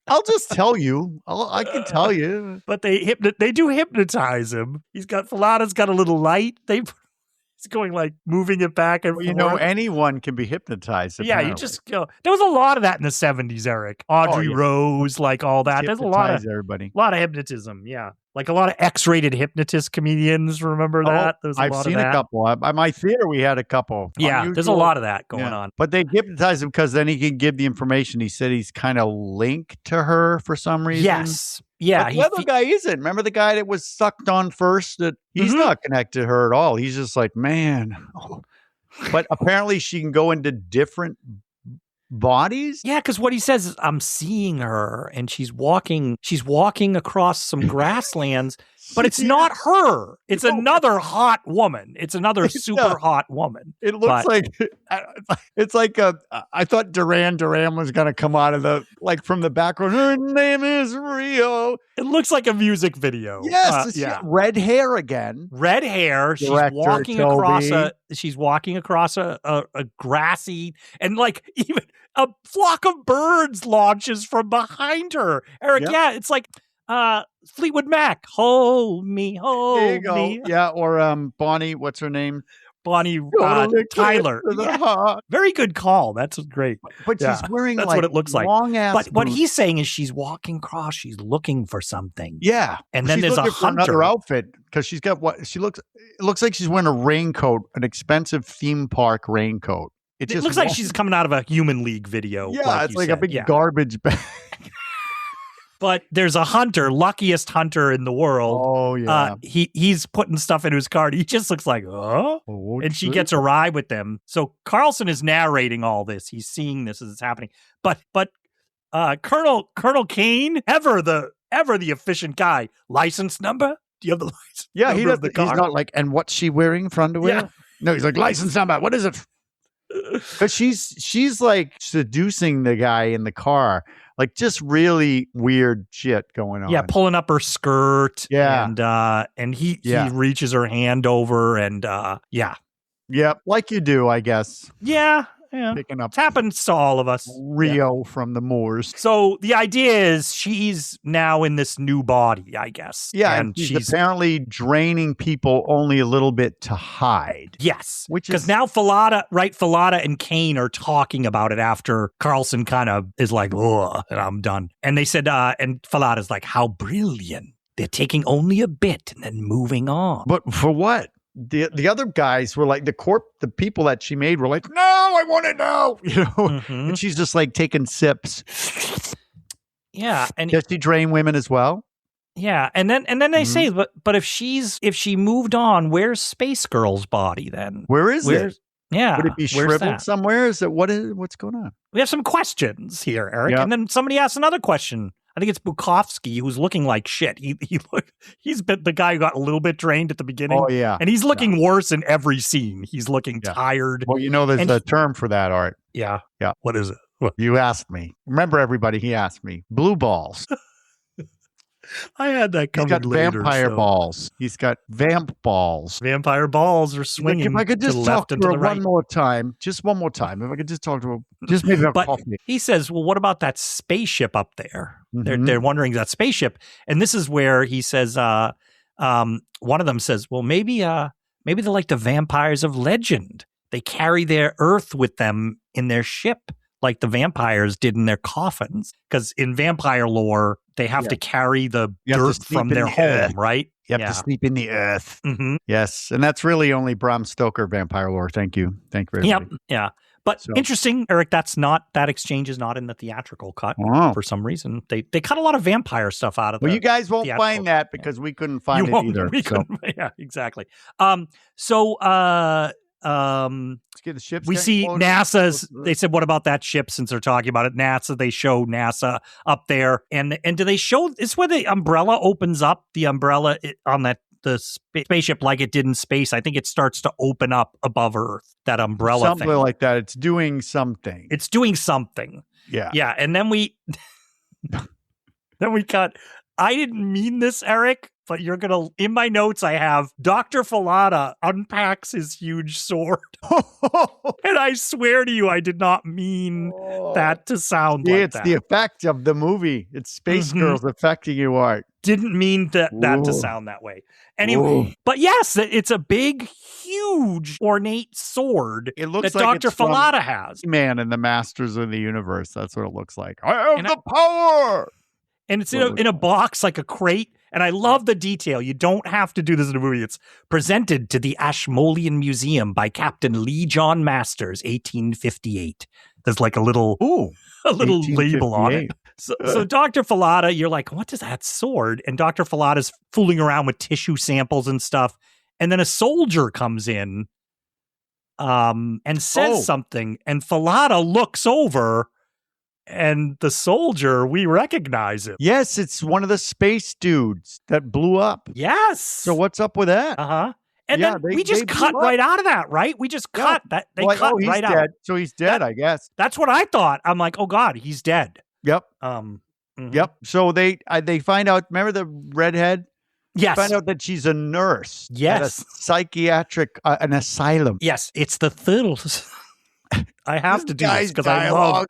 I'll just tell you. I can tell you. But they do hypnotize him. Falada's got a little light. It's going like moving it back and forth. Anyone can be hypnotized. Apparently. Yeah, you just go. There was a lot of that in the 70s, Erik. Audrey Rose, like all that. There's a lot of hypnotism. Yeah, like a lot of X-rated hypnotist comedians. Remember that? I've seen a couple. At my theater, we had a couple. Yeah, unusual. There's a lot of that going on. But they hypnotize him because then he can give the information. He said he's kind of linked to her for some reason. Yes. Yeah, but the other guy isn't. Remember the guy that was sucked on first? That he's not connected to her at all. He's just like, man. But apparently she can go into different bodies. Yeah, because what he says is, I'm seeing her, and she's walking across some grasslands. But it's not her. It's another hot woman. It's another super hot woman. It looks it's like I thought Duran was going to come out of from the background. Her name is Rio. It looks like a music video. Yes. Red hair again. Red hair. She's walking across a grassy, and like even a flock of birds launches from behind her. Erik, it's like Fleetwood Mac, hold me. There you go. Yeah, or Bonnie, what's her name? Bonnie Tyler. Yeah. Very good call. That's great. But she's wearing that's what it looks like. Long ass but what he's saying is she's walking across. She's looking for something. Yeah, and then there's a hunter. Another outfit because she's got what she looks. It looks like she's wearing a raincoat, an expensive theme park raincoat. It looks like she's coming out of a Human League video. Yeah, it's like a big garbage bag. But there's a hunter, luckiest hunter in the world. Oh, yeah. He's putting stuff in his cart. He just looks like, and she gets a ride with them. So Carlson is narrating all this. He's seeing this as it's happening. But Colonel Kane, ever the efficient guy, license number? Do you have the license? Yeah, he does. He's not like, and what's she wearing for underwear? Yeah. No, he's like, license number. What is it? Because she's like seducing the guy in the car. Like just really weird shit going on. Yeah, pulling up her skirt. Yeah. And he reaches her hand over and Yeah, like you do, I guess. Yeah. Picking up. It happens to all of us. Rio from the moors. So the idea is she's now in this new body, I guess. Yeah, and she's apparently draining people only a little bit to hide. Yes. Because now Falada and Kane are talking about it after Carlson kind of is like, ugh, and I'm done. And they said, and Falada's like, how brilliant. They're taking only a bit and then moving on. But for what? The other guys were like the people that she made were like, no, I want to know, and she's just like taking sips. Yeah, and does she drain women as well? Yeah, and then they say, but if she moved on, where's Space Girl's body then? Where is it? Yeah. Would it be shriveled somewhere? Is it what's going on? We have some questions here, Erik. Yep. And then somebody asked another question. I think it's Bukowski, who's looking like shit. He's been the guy who got a little bit drained at the beginning. Oh, yeah. And he's looking worse in every scene. He's looking tired. Well, there's a term for that, Art. Yeah. Yeah. What is it? What? You asked me. Remember, everybody, he asked me. Blue balls. I had that coming later. He's got vampire balls. He's got vamp balls. Vampire balls are swinging. If I could just talk to her one more time. Just one more time. If I could just talk to her. Just maybe have coffee. He says, well, what about that spaceship up there? Mm-hmm. They're wondering that spaceship. And this is where he says, one of them says, well, maybe they're like the vampires of legend. They carry their earth with them in their ship, like the vampires did in their coffins. Because in vampire lore, they have to carry the dirt from their home, right? You have to sleep in the earth. Mm-hmm. Yes. And that's really only Bram Stoker vampire lore. Thank you. Thank you very much. Yeah. But interesting, Erik, that exchange is not in the theatrical cut for some reason. They cut a lot of vampire stuff out of it. Well, you guys won't find that because we couldn't find it either. Yeah, exactly. We see NASA's. They said, "What about that ship?" Since they're talking about it, NASA. They show NASA up there, and do they show? It's where the umbrella opens up. The umbrella on the spaceship, like it did in space. I think it starts to open up above Earth. That umbrella, something like that. It's doing something. Yeah, and then we cut. I didn't mean this, Erik. But you're going to, in my notes, I have Dr. Fallada unpacks his huge sword. And I swear to you, I did not mean that to sound like that. It's the effect of the movie. It's Space Girls affecting you, Art. Didn't mean that to sound that way. Anyway, but yes, it's a big, huge, ornate sword it looks that like Dr. Fallada has. Man and the Masters of the Universe. That's what it looks like. I have the power! And it's in a box, like a crate. And I love the detail. You don't have to do this in a movie. It's presented to the Ashmolean Museum by Captain Lee John Masters, 1858. There's like a little label on it. So Dr. Fallada, you're like, what is that sword? And Dr. Fallada's fooling around with tissue samples and stuff. And then a soldier comes in and says something. And Fallada looks over. And the soldier, we recognize him. Yes, it's one of the space dudes that blew up. Yes. So what's up with that? Uh-huh. And then we just cut right out of that, right? We just cut that. They cut right out. So he's dead, I guess. That's what I thought. I'm like, oh God, he's dead. Yep. Yep. So they find out, remember the redhead? Yes. Find out that she's a nurse. Yes. At a psychiatric, an asylum. Yes. It's the third. I have to do this because I love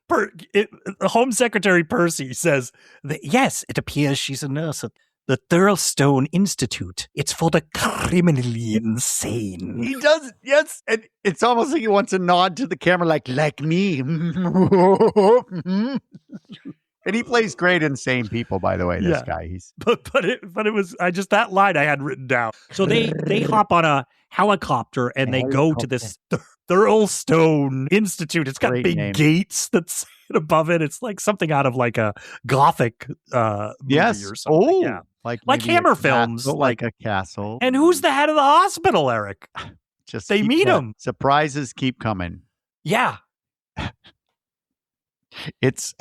Home Secretary Percy says that, yes, it appears she's a nurse at the Thurlstone Institute. It's for the criminally insane. He does, yes. And it's almost like he wants to nod to the camera like me. And he plays great insane people, by the way, this guy. But it was that line I had written down. So they hop on a helicopter and they go to this Thurlstone Institute. It's got big gates that's above it. It's like something out of like a Gothic movie or something. Yeah. Like Hammer films. Like a castle. And who's the head of the hospital, Erik? They meet him. Surprises keep coming. Yeah. It's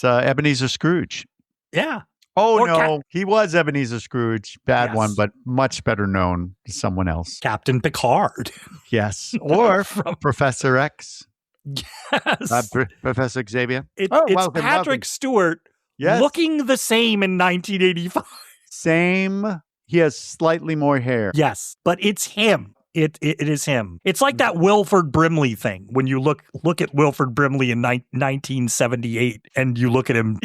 Ebenezer Scrooge. Yeah. Oh, he was Ebenezer Scrooge. Bad one, but much better known to someone else. Captain Picard. Yes. Or from Professor X. Yes. Professor Xavier. It's Patrick Stewart looking the same in 1985. Same. He has slightly more hair. Yes, but it's him. It is him. It's like that Wilford Brimley thing. When you look at Wilford Brimley in 1978 and you look at him,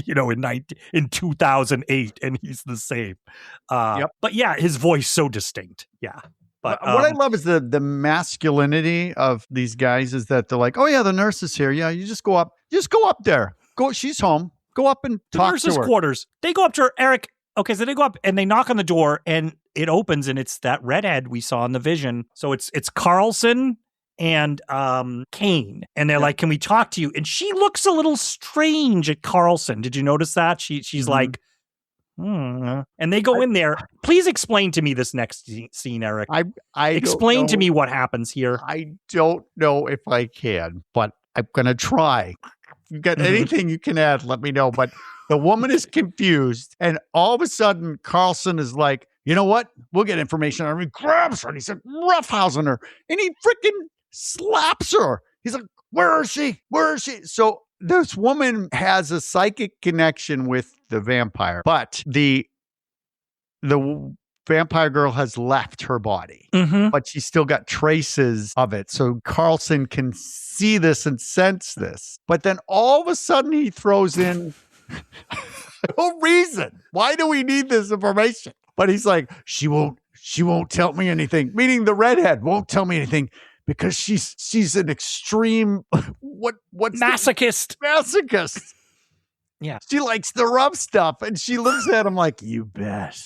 in 2008 and he's the same. But yeah, his voice so distinct. Yeah. But what I love is the masculinity of these guys is that they're like, oh yeah, the nurse is here. Yeah, you just go up there. She's home. Go up and talk to her. The nurse's quarters. They go up to her, Erik. Okay, so they go up and they knock on the door and it opens and it's that redhead we saw in the vision. So it's Carlson and Kane. And they're like, can we talk to you? And she looks a little strange at Carlson. Did you notice that? She's like, And they go in there. Please explain to me this next scene, Erik. I explain to me what happens here. I don't know if I can, but I'm going to try. If you've got anything you can add, let me know. But the woman is confused. And all of a sudden, Carlson is like, you know what? We'll get information on her. He grabs her and he's like roughhousing her. And he freaking slaps her. He's like, where is she? Where is she? So this woman has a psychic connection with the vampire, but the vampire girl has left her body, but she's still got traces of it. So Carlson can see this and sense this. But then all of a sudden he throws in no reason. Why do we need this information? But he's like, she won't tell me anything. Meaning the redhead won't tell me anything because she's an extreme what's masochist. Masochist. Yeah. She likes the rough stuff. And she looks at him like, you bet.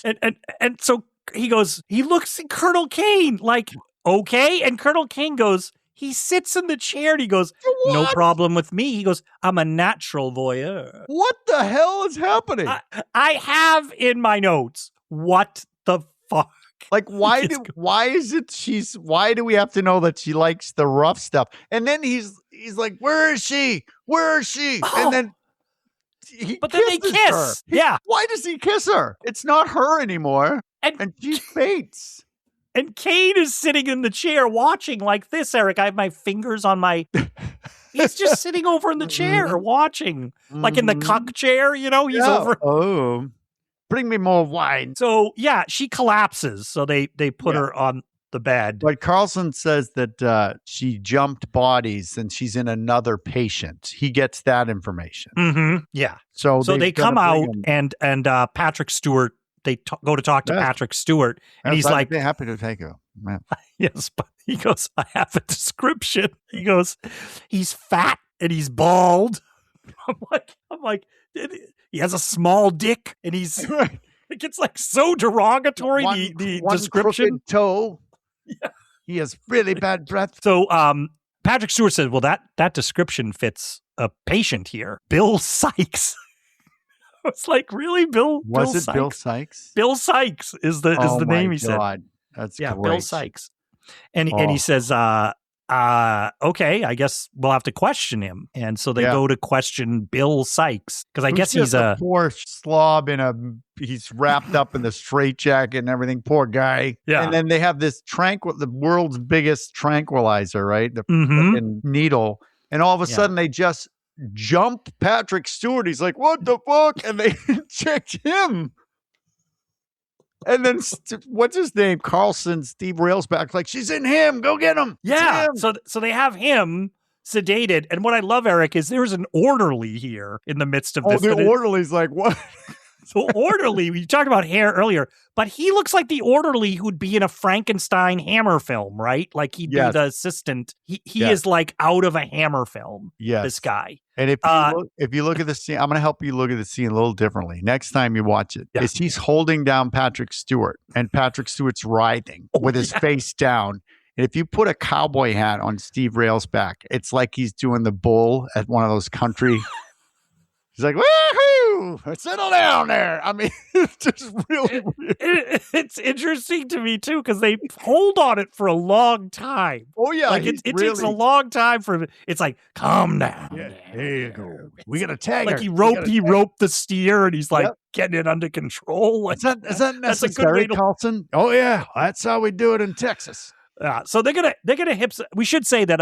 And so he goes, he looks at Colonel Kane like, okay. And Colonel Kane goes, he sits in the chair and he goes, no problem with me. He goes, I'm a natural voyeur. What the hell is happening? I have in my notes, what the fuck? Like, why do we have to know that she likes the rough stuff? And then he's like, where is she? Where is she? And then but then they kiss. Yeah. Why does he kiss her? It's not her anymore. And she faints. And Kane is sitting in the chair watching like this, Erik. I have my fingers on my... He's just sitting over in the chair watching. Like in the cuck chair, you know? He's over... Oh. Bring me more wine. So, yeah, she collapses. So they put her on the bed. But Carlson says that she jumped bodies and she's in another patient. He gets that information. Yeah. So they come out and Patrick Stewart, they go to talk to Patrick Stewart. And he's like, they're happy to take her. Yes, but he goes, I have a description. He goes, he's fat and he's bald. I'm like, he has a small dick and he's, it gets like so derogatory. The description. Toe. Yeah. He has really bad breath. So Patrick Stewart said, well, that description fits a patient here. Bill Sykes. I was like, really? Bill Sykes? Bill Sykes? Bill Sykes is the name he said. That's great. Bill Sykes. And he says, okay, I guess we'll have to question him. And so they go to question Bill Sykes because I guess he's a poor slob he's wrapped up in the straitjacket and everything. Poor guy. Yeah. And then they have this the world's biggest tranquilizer, right? The needle. And all of a sudden they just jump Patrick Stewart. He's like, what the fuck? And they checked him. And then what's his name? Carlson, Steve Railsback, like, she's in him. Go get him. Yeah. So they have him sedated. And what I love, Erik, is there's an orderly here in the midst of this. Oh, the orderly's like, what? So orderly, we talked about hair earlier, but he looks like the orderly who'd be in a Frankenstein Hammer film, right? Like he'd be the assistant. He is like out of a Hammer film. Yes. This guy. And if you look at the scene, I'm going to help you look at the scene a little differently. Next time you watch it, is he's holding down Patrick Stewart and Patrick Stewart's writhing with his face down. And if you put a cowboy hat on Steve Railsback, it's like he's doing the bull at one of those country. He's like, woohoo! Settle down there. I mean, it's just really weird. It's interesting to me, too, because they hold on it for a long time. Oh, yeah. Like, it takes a long time for it. It's like, calm down. Yeah, there you go. We got to tag her. Like, he roped the steer, and he's like, getting it under control. Like, is that necessary, Carlson? Oh, yeah. That's how we do it in Texas. Yeah. So they're gonna hip. We should say that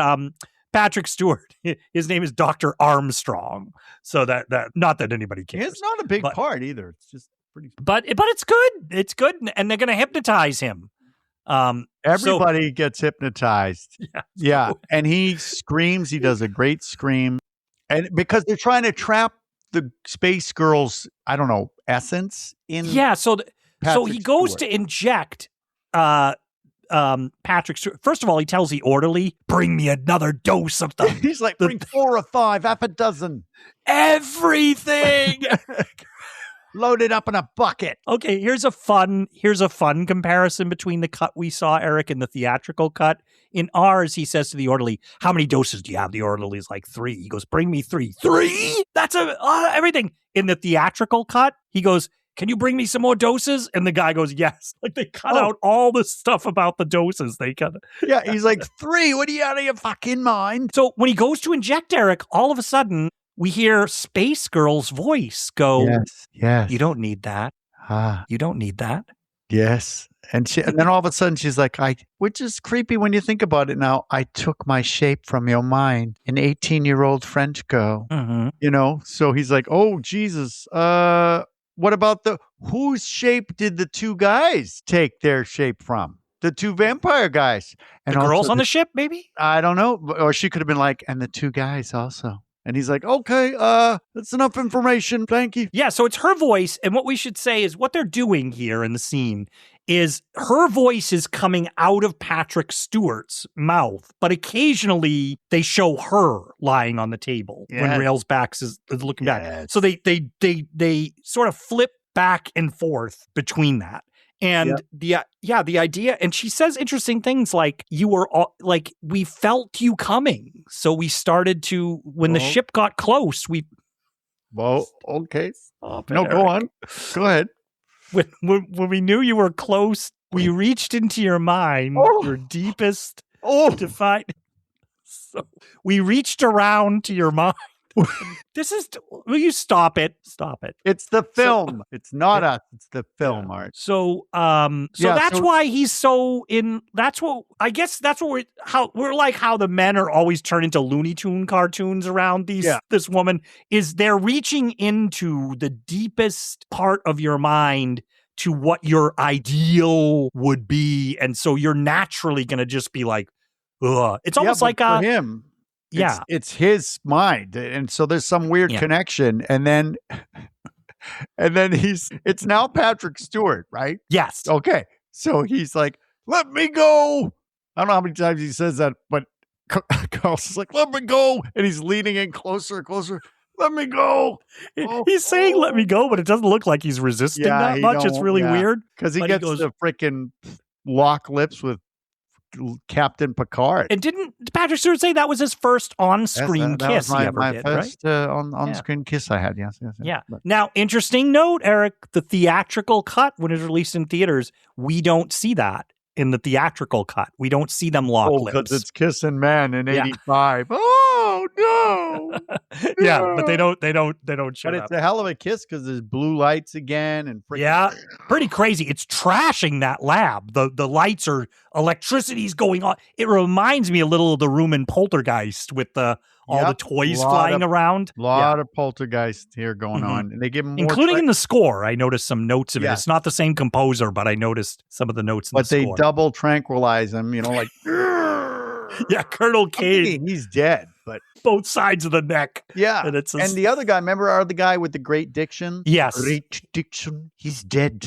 Patrick Stewart, his name is Dr. Armstrong. So that not that anybody cares. It's not a big part either. It's just pretty. But it's good. It's good, and they're going to hypnotize him. Everybody gets hypnotized. Yeah, and he screams. He does a great scream, and because they're trying to trap the space girl's, I don't know, essence in. Yeah. So he goes to inject. Patrick Stewart. First of all, he tells the orderly, bring me another dose of them. He's like, bring 4 or 5, half a dozen. Everything. Loaded up in a bucket. Okay, here's a fun comparison between the cut we saw, Erik, and the theatrical cut. In ours, he says to the orderly, how many doses do you have? The orderly's like 3. He goes, bring me 3. 3? That's everything. In the theatrical cut, he goes, can you bring me some more doses? And the guy goes, yes. Like they cut out all the stuff about the doses. They cut it. Yeah, he's like, 3, what are you out of your fucking mind? So when he goes to inject Erik, all of a sudden, we hear Space Girl's voice go, yes. You don't need that. You don't need that. Yes. And then all of a sudden she's like, which is creepy when you think about it now. I took my shape from your mind, an 18-year-old French girl. So he's like, oh, Jesus. What about whose shape did the 2 guys take their shape from? The 2 vampire guys. And the girls on the ship, maybe? I don't know. Or she could have been like, and the 2 guys also. And he's like, okay, that's enough information. Thank you. Yeah, so it's her voice. And what we should say is what they're doing here in the scene is her voice is coming out of Patrick Stewart's mouth, but occasionally they show her lying on the table when Railsback is looking back. So they sort of flip back and forth between that. And the idea, and she says interesting things like, you were all, like, we felt you coming. So we started to, when the ship got close, okay. No, go on. Go ahead. When we knew you were close, we reached into your mind, your deepest defined. So we reached around to your mind. Will you stop it? Stop it. It's the film. It's not us. It's the film, Art. So that's why he's so in. That's what I guess. That's what we're like. How the men are always turned into Looney Tune cartoons around this woman is they're reaching into the deepest part of your mind to what your ideal would be, and so you're naturally going to just be like, ugh. It's almost like for him. It's his mind. And so there's some weird connection. And then it's now Patrick Stewart, right? Yes. Okay. So he's like, let me go. I don't know how many times he says that, but Carl's is like, let me go. And he's leaning in closer and closer. Let me go. He's saying let me go, but it doesn't look like he's resisting that much. It's really weird. Because he gets the freaking lock lips with Captain Picard. And didn't Patrick Stewart say that was his first on-screen kiss he ever did, first, right? On-screen kiss I had, yes. Yeah. Now, interesting note, Erik, the theatrical cut, when it was released in theaters, we don't see that in the theatrical cut. We don't see them lock lips. Because it's Kissing Man in 85. Oh, no. Yeah, but they don't show But up. it's a hell of a kiss because there's blue lights again. And pretty crazy. It's trashing that lab. The lights are, electricity's going on. It reminds me a little of the room in Poltergeist with all the toys flying around. A lot of Poltergeist here going on. And they give them more including in the score. I noticed some notes of it. It's not the same composer, but I noticed some of the notes in the score. But they double tranquilize him, like... Yeah, Colonel Cade. He's dead, but... Both sides of the neck. Yeah. And the other guy, remember the guy with the great diction? Yes. Great diction. He's dead.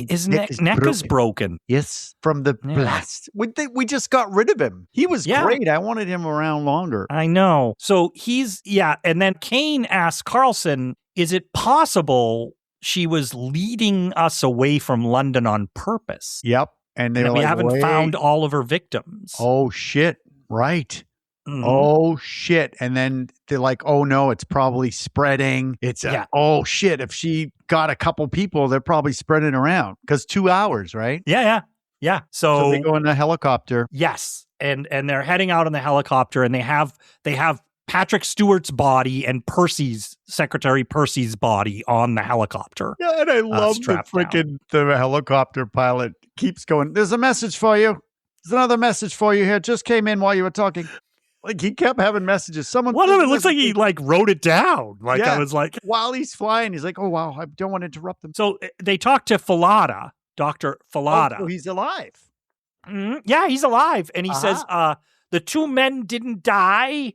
His neck is broken. Yes, from the blast. We just got rid of him. He was great. I wanted him around longer. I know. So and then Kane asks Carlson, is it possible she was leading us away from London on purpose? Yep. And we haven't found all of her victims. Oh, shit. Right. Mm-hmm. Oh, shit. And then they're like, oh, no, it's probably spreading. Oh, shit. If she got a couple people, they're probably spreading around because 2 hours, right? Yeah. So they go in a helicopter. Yes. And they're heading out in the helicopter and they have Patrick Stewart's body and Secretary Percy's body on the helicopter. Yeah, and I love the helicopter pilot keeps going, there's a message for you. There's another message for you here. Just came in while you were talking. Like he kept having messages. One of it looks like he wrote it down. I was like, while he's flying, he's like, oh wow, I don't want to interrupt them. So they talk to Falada, Dr. Falada. Oh, he's alive. Mm-hmm. Yeah, he's alive. And he says, the 2 men didn't die.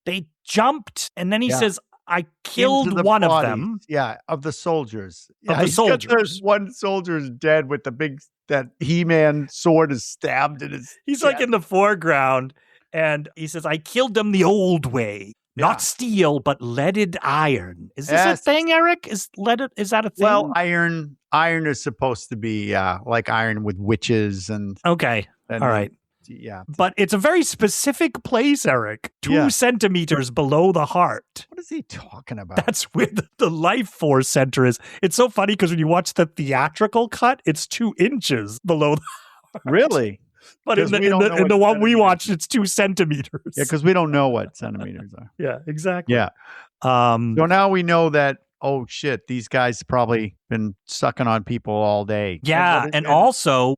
They jumped. And then he says, I killed one of them. Yeah, of the soldiers. Of the soldiers. There's one soldier's dead with that He-Man sword is stabbed in his He's chest. Like in the foreground. And he says, I killed them the old way. Not steel, but leaded iron. Is this a thing, Erik? Is that a thing? Well, iron is supposed to be like iron with witches and... Okay. All right. But it's a very specific place, Erik. 2 centimeters below the heart. What is he talking about? That's where the Lifeforce center is. It's so funny because when you watch the theatrical cut, it's 2 inches below the heart. Really? But in the one we watched, it's 2 centimeters. Yeah, because we don't know what centimeters are. Yeah, exactly. Yeah. So now we know that, oh, shit, these guys probably been sucking on people all day. Yeah, and also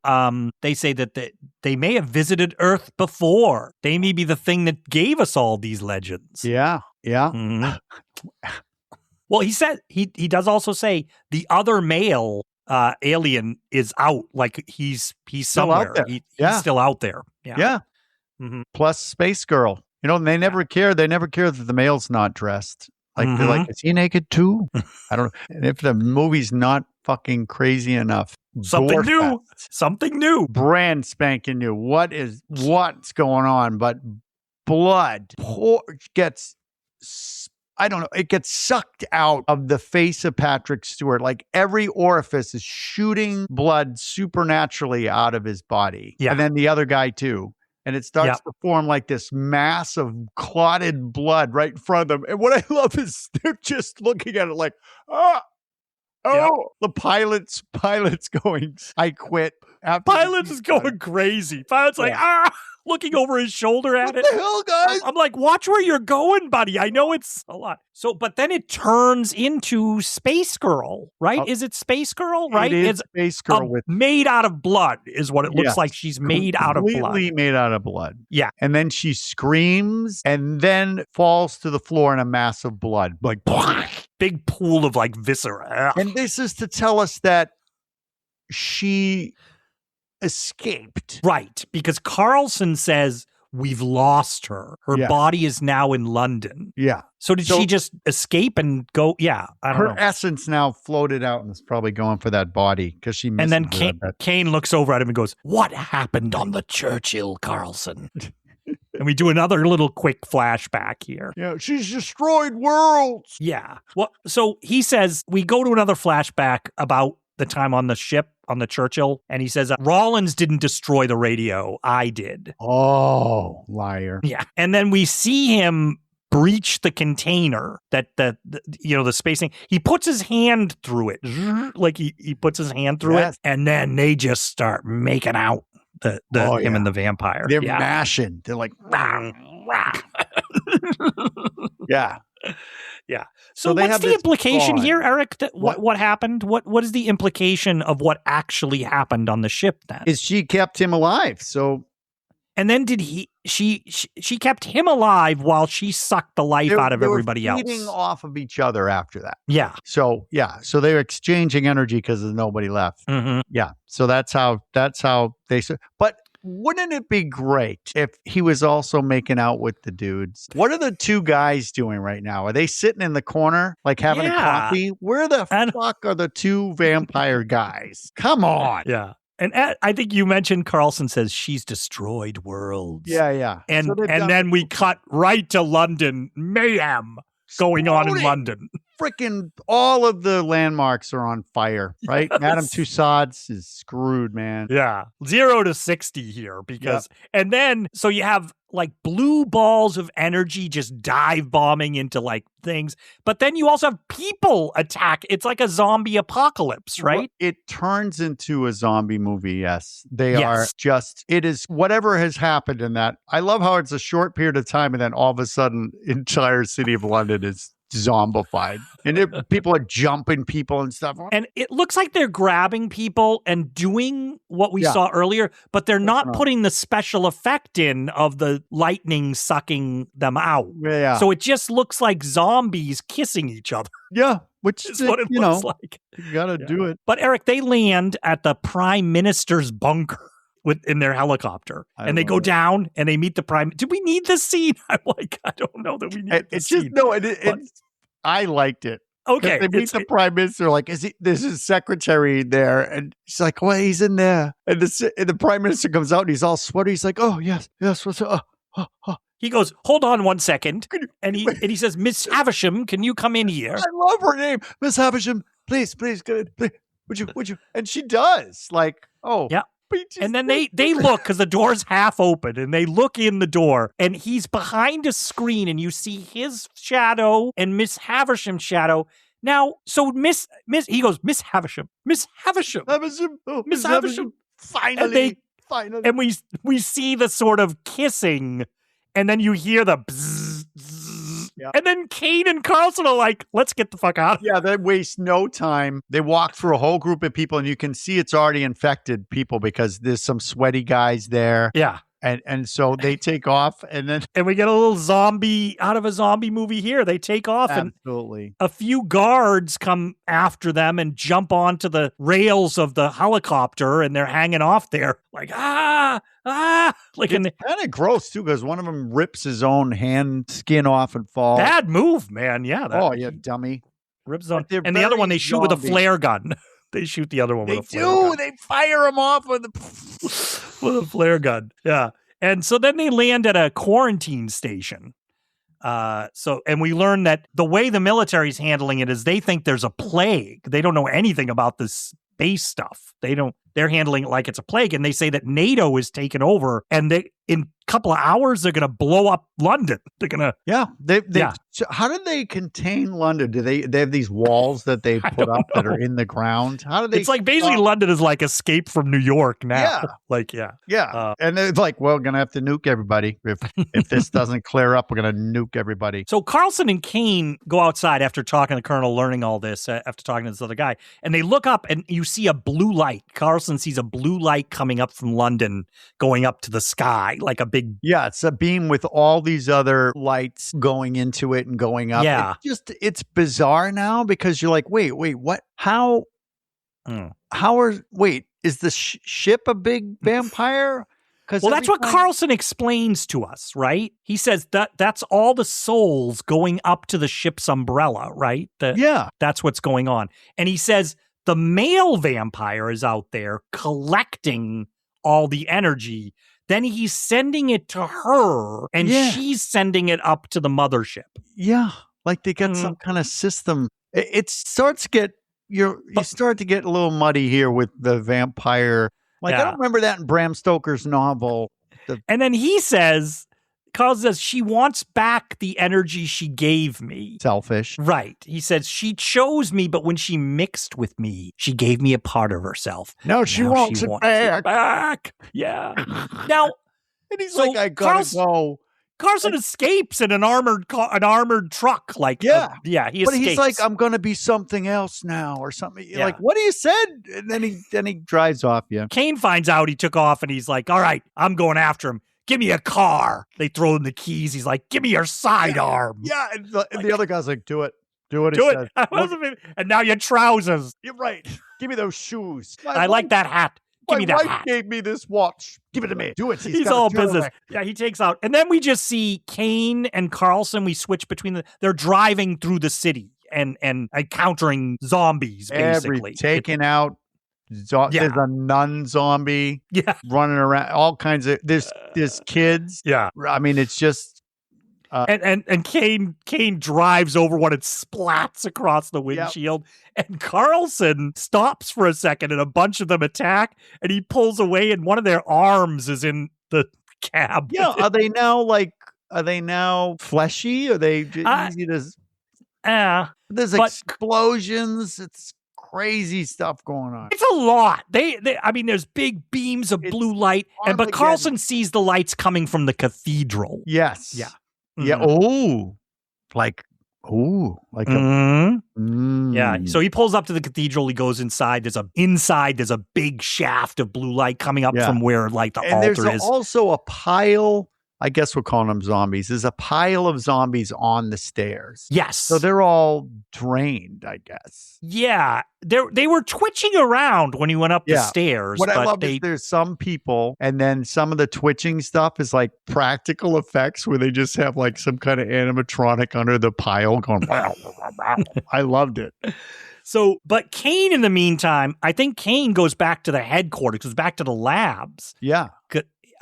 they say that they may have visited Earth before. They may be the thing that gave us all these legends. Yeah. Mm-hmm. Well, he said he does also say the other male alien is out. Like he's somewhere. He's still out there. Yeah. Mm-hmm. Plus Space Girl. You know, they never care. They never care that the male's not dressed. Like, they're like, is he naked too? I don't know. And if the movie's not fucking crazy enough. Something new. Brand spanking new. What's going on? But blood gets, I don't know, it gets sucked out of the face of Patrick Stewart. Like every orifice is shooting blood supernaturally out of his body. Yeah. And then the other guy too. And it starts to form like this mass of clotted blood right in front of them. And what I love is they're just looking at it like, the pilot's going, I quit. Pilot is going crazy. Pilot's like, looking over his shoulder at it. What the hell, guys? I'm like, watch where you're going, buddy. I know it's a lot. So, but then it turns into Space Girl, right? Is it Space Girl, right? It's Space Girl made out of blood is what it looks like. She's made out of blood. Completely made out of blood. Yeah. And then she screams and then falls to the floor in a mass of blood. Like, big pool of like viscera. And this is to tell us that she escaped. Right, because Carlson says we've lost her. Her body is now in London. Yeah. So did she just escape and go? Yeah, I don't know. Her essence now floated out and is probably going for that body because she missed. And then Kane looks over at him and goes, "What happened on the Churchill, Carlson?" And we do another little quick flashback here. Yeah, she's destroyed worlds. Yeah. Well, so he says we go to another flashback about the time on the ship, on the Churchill, and he says, Rollins didn't destroy the radio. I did. Oh, liar. Yeah. And then we see him breach the container that the space thing. He puts his hand through it. Like he puts his hand through it, and then they just start making out. Him and the vampire. They're mashing. They're like, yeah. Yeah. So what's the implication here, Erik? What happened? What is the implication of what actually happened on the ship then? Is she kept him alive. So and then she kept him alive while she sucked the life out of everybody else. Feeding off of each other after that. Yeah. So so they're exchanging energy because there's nobody left. Mm-hmm. Yeah. So that's how they. But wouldn't it be great if he was also making out with the dudes? What are the 2 guys doing right now? Are they sitting in the corner like having a coffee? Where the fuck are the 2 vampire guys? Come on. Yeah. And I think you mentioned Carlson says she's destroyed worlds. Yeah. And then we cut right to London. Mayhem going on in London. Freaking all of the landmarks are on fire, right? Yes. Madame Tussauds is screwed, man. Yeah. 0 to 60 here because, and then, so you have like blue balls of energy just dive bombing into like things. But then you also have people attack. It's like a zombie apocalypse, right? Well, it turns into a zombie movie. Yes. They are just, it is whatever has happened in that. I love how it's a short period of time and then all of a sudden entire city of London is zombified and people are jumping people and stuff, and it looks like they're grabbing people and doing what we saw earlier, but they're not putting the special effect in of the lightning sucking them out. So it just looks like zombies kissing each other, which is what it looks like. You gotta do it. But Erik, they land at the Prime Minister's bunker in their helicopter, and they go down and they meet the prime. Do we need this scene? I'm like, I don't know that we need this scene. I liked it. Okay, they meet the prime minister. Like, there's his secretary there, and she's like, "Well, he's in there." And the prime minister comes out, and he's all sweaty. He's like, "Oh yes, what's up?" He goes, "Hold on one second," and he says, "Miss Havisham, can you come in here?" I love her name, Miss Havisham. Please, good. Would you? And she does. Like, And then they look, because the door's half open, and they look in the door, and he's behind a screen, and you see his shadow and Miss Havisham's shadow. Now, so he goes, Miss Havisham, Miss Havisham, Miss Havisham. Finally. And we see the sort of kissing, and then you hear the bzzz, bzzz, and then Kane and Carlson are like, let's get the fuck out. Yeah, they waste no time. They walk through a whole group of people, and you can see it's already infected people because there's some sweaty guys there. Yeah. And so they take off, and we get a little zombie out of a zombie movie here. They take off, absolutely. And a few guards come after them and jump onto the rails of the helicopter, and they're hanging off there like like it's kind of gross too, because one of them rips his own hand skin off and falls. Bad move, man. Yeah. You dummy. Rips his own, and the other one they shoot with a flare gun. They shoot the other one with a flare gun. They fire him off with a flare gun. Yeah. And so then they land at a quarantine station. And we learn that the way the military's handling it is they think there's a plague. They don't know anything about this space stuff. They're handling it like it's a plague. And they say that NATO is taken over, and in a couple of hours, they're going to blow up London. They're going to. Yeah. So how do they contain London? Do they have these walls that they put up that are in the ground? How do they? It's like basically London is like Escape from New York now. Yeah. And they're like, well, we're going to have to nuke everybody. If this doesn't clear up, we're going to nuke everybody. So Carlson and Kane go outside after talking to the Colonel, learning all this, after talking to this other guy. And they look up, and you see a blue light. Carlson sees a blue light coming up from London, going up to the sky, like a big... Yeah, it's a beam with all these other lights going into it and going up. Yeah. It's bizarre now, because you're like, wait, what? How is the ship a big vampire? Well, that's what Carlson explains to us, right? He says that's all the souls going up to the ship's umbrella, right? That's what's going on. And he says the male vampire is out there collecting all the energy. Then he's sending it to her, and she's sending it up to the mothership. Yeah, like they got some kind of system. It starts to get you start to get a little muddy here with the vampire. Like I don't remember that in Bram Stoker's novel. And then he says, Carl says, she wants back the energy she gave me. Selfish. Right. He says, she chose me, but when she mixed with me, she gave me a part of herself. Now she wants it back. Yeah. Now, and he's like, I gotta go. Carlson escapes in an armored truck. Like, he escapes. But he's like, I'm going to be something else now or something. You're like, what do you said? And then he drives off. Yeah. Kane finds out he took off, and he's like, all right, I'm going after him. Give me a car. They throw him the keys. He's like, give me your sidearm. Yeah. And the other guy's like, do it. Do it. Do it. And now your trousers. You're right. Give me those shoes. I like that hat. Give me that hat. My wife gave me this watch. Give it to me. Do it. He's all business. Yeah, he takes out. And then we just see Kane and Carlson. We switch between they're driving through the city and encountering zombies, basically. Taking out. There's a nun zombie running around. All kinds of there's kids. Yeah. I mean, it's just and Kane drives over one and splats across the windshield. Yep. And Carlson stops for a second, and a bunch of them attack, and he pulls away, and one of their arms is in the cab. Yeah. Are they now fleshy? Are they easy to? There's explosions. It's crazy stuff going on. It's a lot. I mean, there's big beams of blue light, but Carlson sees the lights coming from the cathedral. Yes. Yeah. Mm-hmm. Yeah. Yeah. So he pulls up to the cathedral. He goes inside. There's a big shaft of blue light coming up from where the altar is. There's also a pile. I guess we're calling them zombies. There's a pile of zombies on the stairs. Yes. So they're all drained, I guess. Yeah. They were twitching around when he went up the stairs. What I love is there's some people, and then some of the twitching stuff is like practical effects where they just have like some kind of animatronic under the pile going. I loved it. So, but Kane, in the meantime, I think Kane goes back to the headquarters, goes back to the labs. Yeah.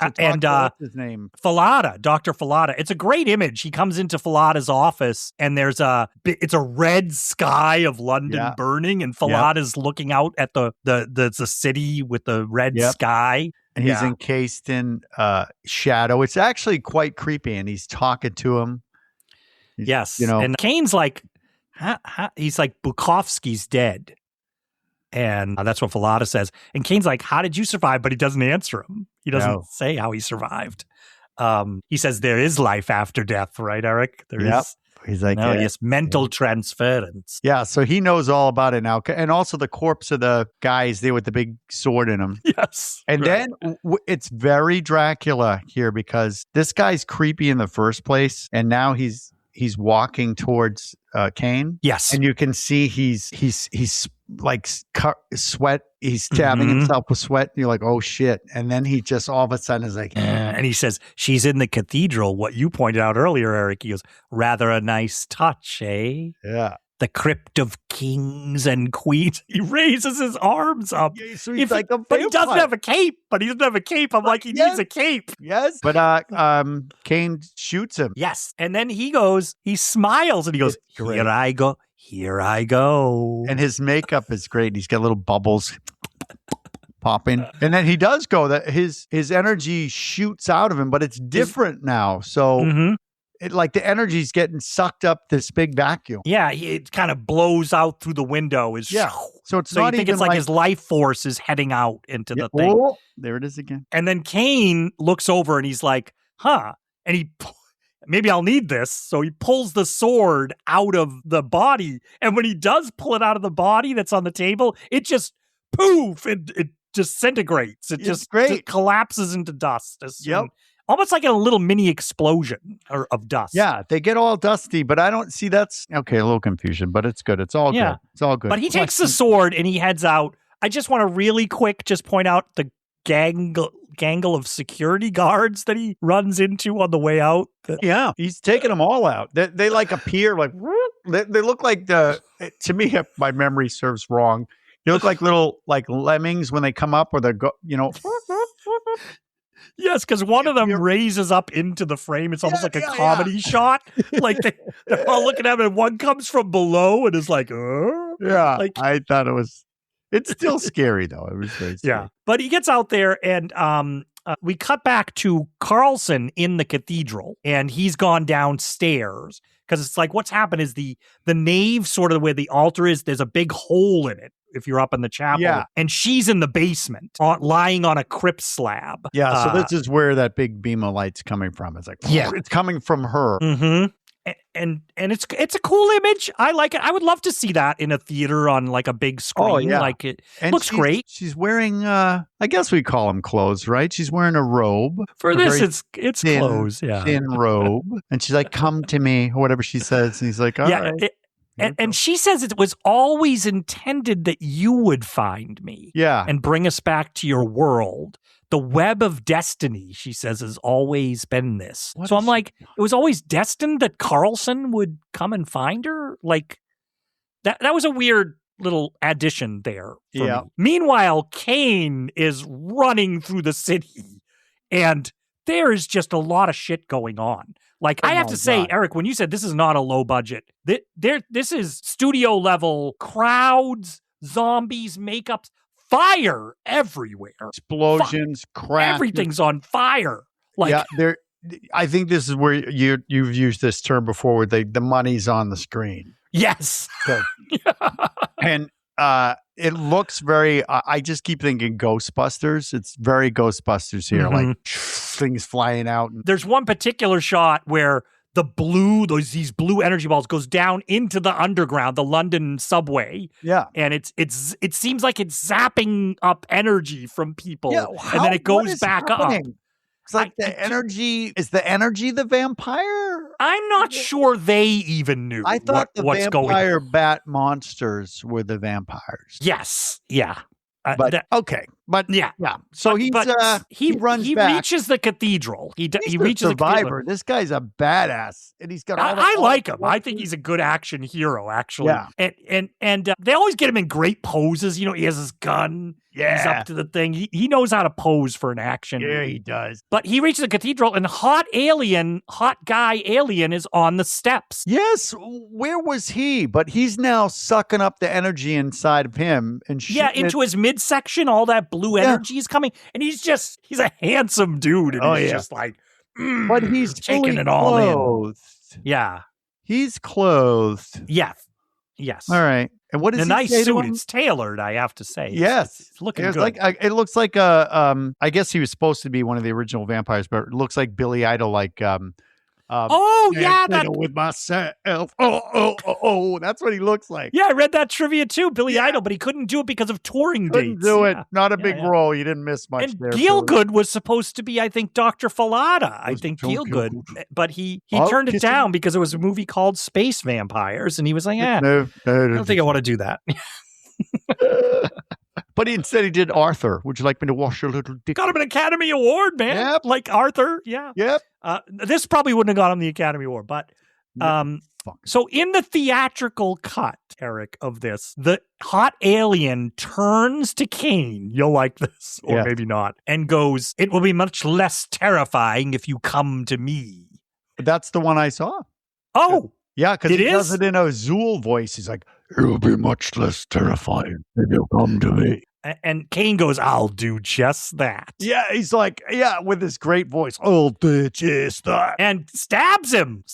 and what's his name? Falada, Dr. Falada. It's a great image. He comes into Falada's office, and it's a red sky of London burning, and Falada's looking out at the city with the red sky. And he's encased in shadow. It's actually quite creepy, and he's talking to him. Yes. And Kane's like, he's like, Bukowski's dead. And that's what Falada says. And Kane's like, how did you survive? But he doesn't answer him. He doesn't say how he survived. He says there is life after death, right, Erik? There is. He's like, yes, mental transference. Yeah, so he knows all about it now. And also the corpse of the guy is there with the big sword in him. Yes. And then it's very Dracula here because this guy's creepy in the first place. And now he's walking towards Kane. Yes. And you can see he's like sweat. He's stabbing himself with sweat. And you're like, oh shit. And then he just all of a sudden is like, and he says, she's in the cathedral. What you pointed out earlier, Erik. He goes, rather a nice touch, eh? Yeah. The crypt of kings and queens. He raises his arms up. Yeah, so he's like but he doesn't have a cape. I'm like, he needs a cape. Yes. But Kane shoots him. Yes. And then he smiles and he goes, here I go. Here I go. And his makeup is great. He's got little bubbles popping. And then he does go that his energy shoots out of him, but it's different now. So it like the energy's getting sucked up this big vacuum. Yeah, it kind of blows out through the window. So it's not you think even it's like his life force is heading out into the thing. Oh, there it is again. And then Kane looks over and he's like, huh. And maybe I'll need this. So he pulls the sword out of the body. And when he does pull it out of the body that's on the table, it just poof, it disintegrates. It just collapses into dust. Almost like a little mini explosion of dust. Yeah, they get all dusty, but I don't see that's... Okay, a little confusion, but it's good. It's all good. It's all good. But he takes the sword and he heads out. I just want to really quick just point out the gangle of security guards that he runs into on the way out. Yeah, he's taking them all out. They like appear like... They look like to me, if my memory serves wrong, they look like little like lemmings when they come up or they're Yes, because one of them raises up into the frame. It's almost like a comedy shot. Like they're all looking at him, and one comes from below and is like, yeah. Like, I thought it's still scary though. It was very scary. Yeah, but he gets out there, and we cut back to Carlson in the cathedral, and he's gone downstairs because it's like what's happened is the nave, sort of where the altar is. There's a big hole in it. If you're up in the chapel, and she's in the basement, lying on a crypt slab. Yeah, so this is where that big beam of light's coming from. It's like, it's coming from her. Mm-hmm. And it's a cool image. I like it. I would love to see that in a theater on like a big screen. Oh, yeah. Like it looks great. She's wearing, I guess we call them clothes, right? She's wearing a robe. For this, it's thin, clothes. Yeah, thin robe, and she's like, "Come to me," or whatever she says, and he's like, "All right." And she says it was always intended that you would find me. Yeah. And bring us back to your world. The web of destiny, she says, has always been this. So I'm like, it was always destined that Carlson would come and find her? Like, that was a weird little addition there for me. Meanwhile, Kane is running through the city, and there is just a lot of shit going on. Like, I have to say, Erik, when you said this is not a low budget, this is studio level crowds, zombies, makeups, fire everywhere. Explosions, crack. Everything's on fire. Like, I think this is where you've used this term before where the money's on the screen. Yes. And it looks very, I just keep thinking Ghostbusters. It's very Ghostbusters here. Like things flying out. There's one particular shot where these blue energy balls goes down into the underground, the London subway. Yeah. And it seems like it's zapping up energy from people. Yeah, and then it goes back happening? up. It's like is the energy the vampire? I'm not sure they even knew. I thought what's vampire bat monsters were the vampires. Yes. Yeah. But okay. But yeah. So he runs back. He reaches the cathedral. He reaches the survivor. This guy's a badass, and he's got. I like him. I think he's a good action hero, actually. Yeah. And they always get him in great poses. You know, he has his gun. Yeah. He's up to the thing. He knows how to pose for an action. Yeah, he does. But he reaches the cathedral, and hot guy alien is on the steps. Yes. Where was he? But he's now sucking up the energy inside of him and into his midsection. All that blue energy is coming, and he's a handsome dude, and he's just like, but he's taking it all clothed. in. Yeah, he's clothed. Yes. All right. And what is a nice suit? It's tailored, I have to say. Yes, it's looking good. It looks like I guess he was supposed to be one of the original vampires, but it looks like Billy Idol, like with myself. Oh, that's what he looks like. Yeah, I read that trivia too, Billy Idol, but he couldn't do it because of touring dates. Couldn't do it. Not a big role. You didn't miss much and there. Gielgud was supposed to be, I think, Dr. Falada. I think Gielgud, but he turned it down because there was a movie called Space Vampires, and he was like, I don't think I want to do that. But instead he did Arthur. Would you like me to wash your little dick? Got him an Academy Award, man. Yep. Like Arthur. Yeah. Yep. This probably wouldn't have got him the Academy Award, but so in the theatrical cut, Erik, of this, the hot alien turns to Kane. You'll like this, or maybe not, and goes, "It will be much less terrifying if you come to me." That's the one I saw. Oh. Yeah, because he does it in a Zool voice. He's like, "It will be much less terrifying if you come to me." And Kane goes, "I'll do just that." Yeah, he's like, with this great voice. "I'll do just that." And stabs him.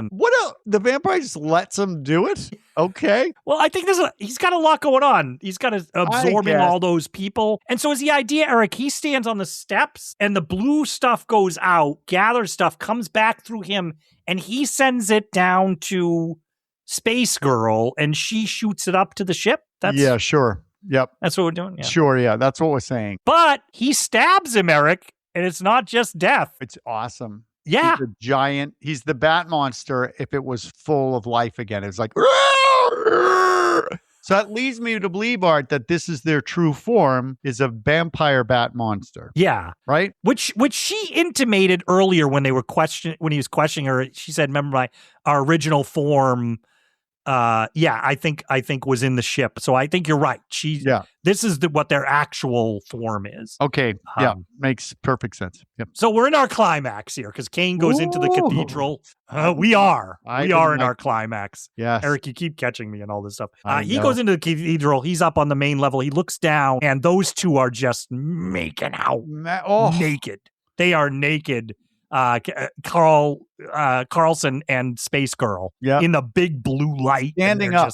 What else? The vampire just lets him do it? Okay. Well, I think he's got a lot going on. He's got to absorbing all those people. And so is the idea, Erik, he stands on the steps and the blue stuff goes out, gathers stuff, comes back through him, and he sends it down to Space Girl, and she shoots it up to the ship. Yeah, sure. Yep. That's what we're doing. Yeah. Sure, yeah. That's what we're saying. But he stabs him, Erik, and it's not just death. It's awesome. Yeah. He's a giant. He's the Bat Monster if it was full of life again. It's like... So that leads me to believe, Art, that this is their true form, is a vampire bat monster. Yeah. Right? Which she intimated earlier when he was questioning her. She said, "Remember our original form I think was in the ship." So I think you're right. This is what their actual form is. Okay. Makes perfect sense. Yep. So we're in our climax here because Kane goes into the cathedral. We are in our climax. Yes. Erik, you keep catching me and all this stuff. He goes into the cathedral. He's up on the main level. He looks down, and those two are just making out naked. They are naked. Carlson and Space Girl in the big blue light. Standing up.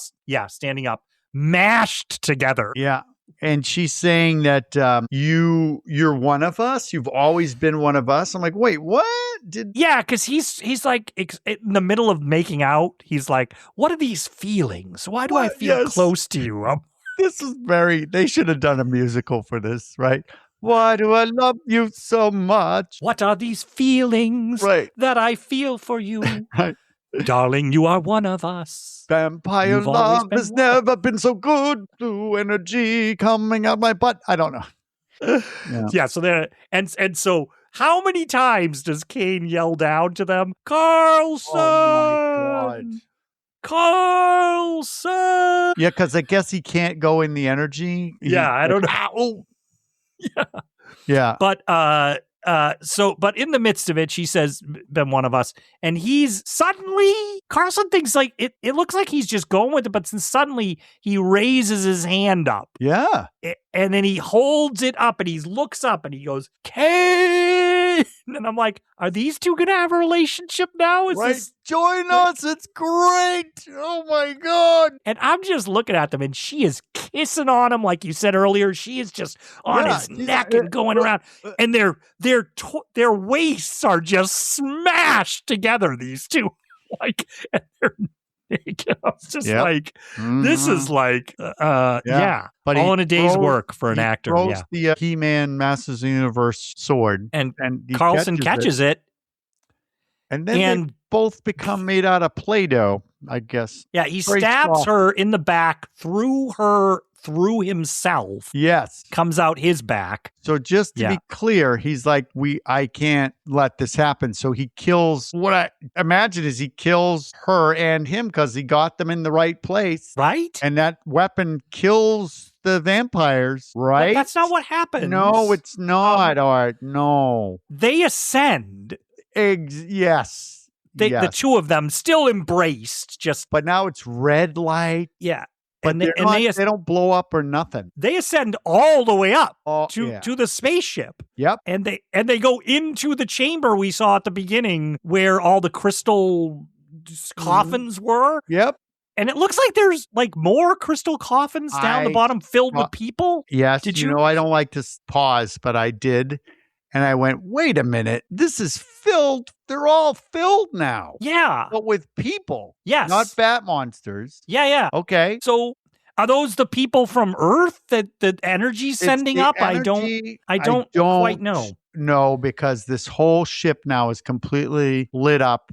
Standing up. Mashed together. Yeah. And she's saying that you're one of us. You've always been one of us. I'm like, wait, what? Because he's like in the middle of making out. He's like, what are these feelings? Why do I feel close to you? This is they should have done a musical for this, right? Why do I love you so much? What are these feelings that I feel for you? Right. Darling, you are one of us. Vampire love has never been so good. Blue energy coming out my butt. I don't know. So there and so how many times does Kane yell down to them? Carlson! Oh my God. Carlson! Yeah, because I guess he can't go in the energy. I don't know. Yeah. But but in the midst of it, she says, "Been one of us," and he's suddenly Carlson thinks like it looks like he's just going with it, but suddenly he raises his hand up. Yeah. And then he holds it up and he looks up and he goes, "Kane!" And I'm like, are these two gonna have a relationship now? Join us. It's great. Oh my God. And I'm just looking at them and she is kissing on him, like you said earlier. She is just on his neck and going around. And their waists are just smashed together, these two. And they're naked. I was just like, this is like, but all in a day's work for an actor. He throws the He-Man Masters of the Universe sword. And Carlson catches it. And then they both become made out of Play-Doh, I guess. Yeah, he stabs her in the back through her through himself. Yes. Comes out his back. So just to be clear, he's like, I can't let this happen. So he kills, what I imagine is he kills her and him because he got them in the right place. Right. And that weapon kills the vampires, right? But that's not what happens. No, it's not, Art. No. They ascend. Yes. The two of them still embraced. But now it's red light. Yeah. But they don't blow up or nothing. They ascend all the way up to the spaceship. Yep. And they go into the chamber we saw at the beginning where all the crystal coffins were. Yep. And it looks like there's like more crystal coffins down the bottom filled with people. Yes. Did you know, I don't like to pause, but I did. And I went, wait a minute. This is filled. They're all filled now. Yeah. But with people. Yes. Not bat monsters. Yeah. Okay. So are those the people from Earth that the energy's sending up? Energy, I don't quite know. No, because this whole ship now is completely lit up.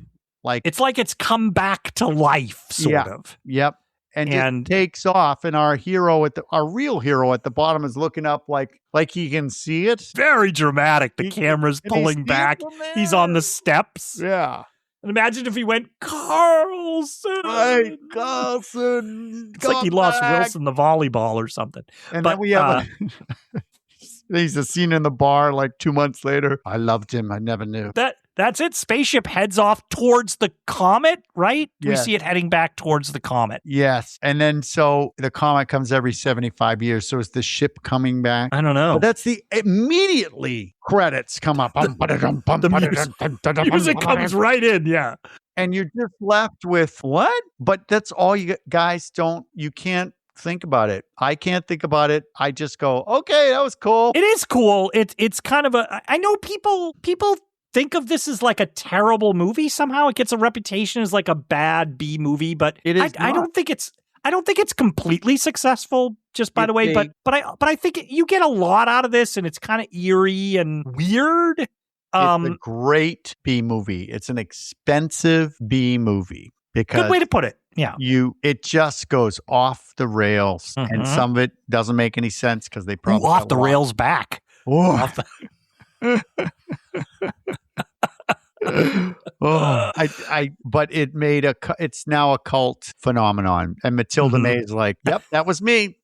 It's like it's come back to life, sort of. Yep. And it takes off, and our real hero at the bottom is looking up like he can see it. Very dramatic. The camera's pulling back. He's on the steps. Yeah. And imagine if he went, Carlson. Right, Carlson. It's like he lost Wilson the volleyball or something. And then we have he's a scene in the bar like 2 months later. I loved him. I never knew. That's it. Spaceship heads off towards the comet, right? Yes. We see it heading back towards the comet. Yes. And then so the comet comes every 75 years. So is the ship coming back? I don't know. But that's immediately credits come up. The music comes right in, yeah. And you're just left with what? But that's all you guys you can't think about it. I can't think about it. I just go, okay, that was cool. It is cool. It's kind of I know people think of this as like a terrible movie somehow. It gets a reputation as like a bad B movie, but it is I don't think it's completely successful, just by the way, but I think you get a lot out of this, and it's kind of eerie and weird. It's a great B movie. It's an expensive B movie. Because good way to put it. Yeah. It just goes off the rails, and some of it doesn't make any sense because they probably off the rails back. But it made it's now a cult phenomenon, and Mathilde May is like, yep, that was me.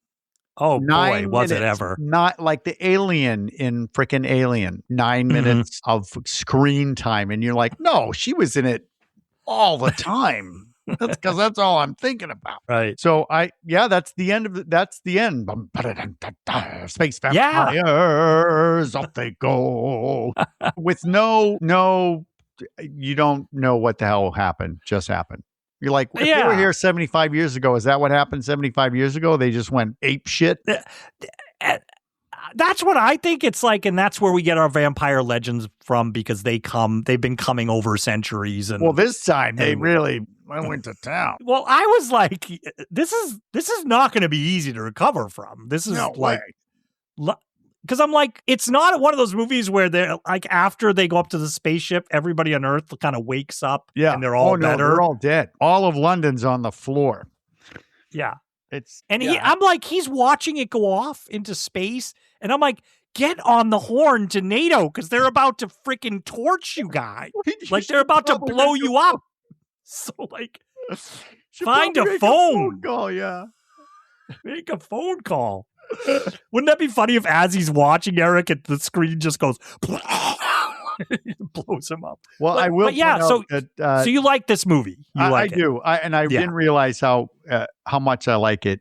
Oh boy, was it ever. Not like the alien in frickin' Alien, 9 minutes of screen time, and you're like, no, she was in it all the time. That's because that's all I'm thinking about. Right. So that's the end that's the end. Space vampires, off they go. With no, you don't know what the hell just happened. You're like, if they were here 75 years ago, is that what happened 75 years ago? They just went ape shit? That's what I think it's like, and that's where we get our vampire legends from, because they've been coming over centuries. And this time they really went to town. Well, I was like, this is not going to be easy to recover from. This is because I'm like, it's not one of those movies where they're like, after they go up to the spaceship, everybody on Earth kind of wakes up and they're all better. They're all dead. All of London's on the floor. Yeah. I'm like, he's watching it go off into space, and I'm like, get on the horn to NATO, because they're about to freaking torch you guys. Like, they're about to blow you up. So, like, find a phone call. Yeah, make a phone call. Wouldn't that be funny if, as he's watching Erik, the screen just goes, blows him up? Well, I will. But yeah, so you like this movie? I do. I didn't realize how much I like it,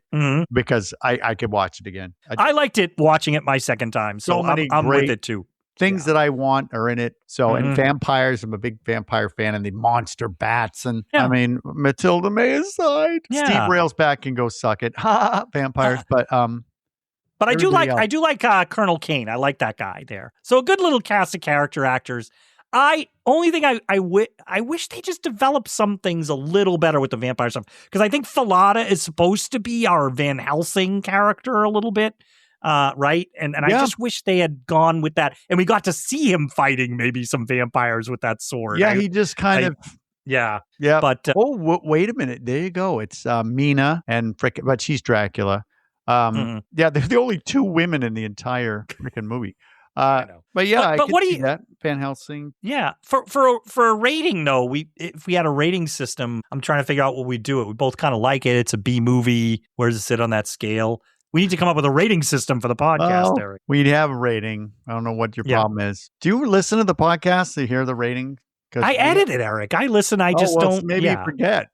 because I could watch it again. I liked it watching it my second time, so I'm with it too. Things that I want are in it. So, and vampires, I'm a big vampire fan, and the monster bats. And I mean, Mathilde May aside, Steve rails back and goes, suck it. Ha, vampires. But I do like Colonel Kane. I like that guy there. So a good little cast of character actors. Only thing I wish they just developed some things a little better with the vampire stuff, because I think Falada is supposed to be our Van Helsing character a little bit. Right? And I just wish they had gone with that. And we got to see him fighting maybe some vampires with that sword. Yeah, he just kind of... Yeah. Yeah. But... wait a minute. There you go. It's Mina and but she's Dracula. Yeah, they're the only two women in the entire freaking movie. I know. But yeah, I can see that. Van Helsing. Yeah. For a rating, though, if we had a rating system, I'm trying to figure out what we do. We both kind of like it. It's a B movie. Where does it sit on that scale? We need to come up with a rating system for the podcast, Erik. We'd have a rating. I don't know what your problem is. Do you listen to the podcast to hear the rating? I edit it, Erik. I listen. I just don't. Maybe you forget.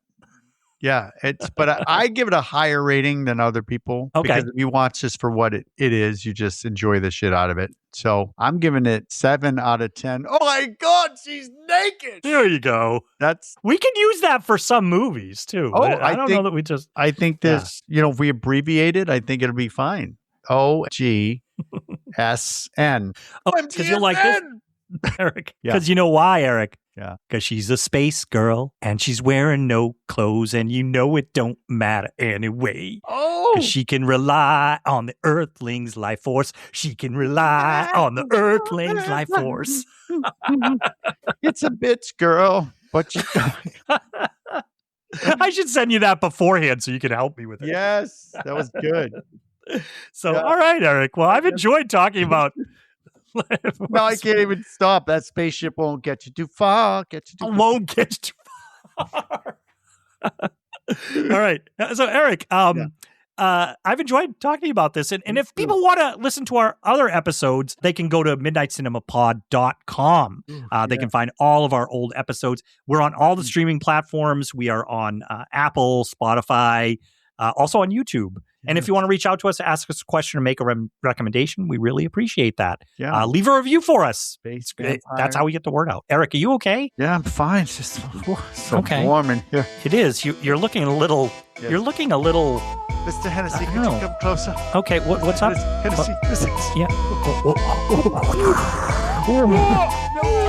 Yeah, but I give it a higher rating than other people. Okay. Because if you watch this for what it is, you just enjoy the shit out of it. So I'm giving it 7 out of 10. Oh my God, she's naked. There you go. We can use that for some movies too. Oh, I don't know that we just. I think this, if we abbreviate it, I think it'll be fine. OGSN. Oh, because you'll like this, Erik. Because you know why, Erik? Yeah. Because she's a space girl and she's wearing no clothes and it don't matter anyway. Oh. Because she can rely on the Earthlings' life force. She can rely on the Earthlings' life force. It's a bitch, girl. But you. I should send you that beforehand so you can help me with it. Yes, that was good. So, all right, Erik. Well, I've enjoyed talking about. No, I can't even stop. That spaceship won't get you too far. Won't get you too far. All right. So, Erik, I've enjoyed talking about this. And if people want to listen to our other episodes, they can go to midnightcinemapod.com. They can find all of our old episodes. We're on all the streaming platforms. We are on Apple, Spotify, also on YouTube. And if you want to reach out to us, ask us a question, or make a recommendation, we really appreciate that. Yeah. Leave a review for us. That's how we get the word out. Erik, are you okay? Yeah, I'm fine. It's just so warm in here. It is. You're looking a little. Yeah. You're looking a little. Mr. Hennessy, could you come closer? Okay. What's up? Hennessy. Yeah. No.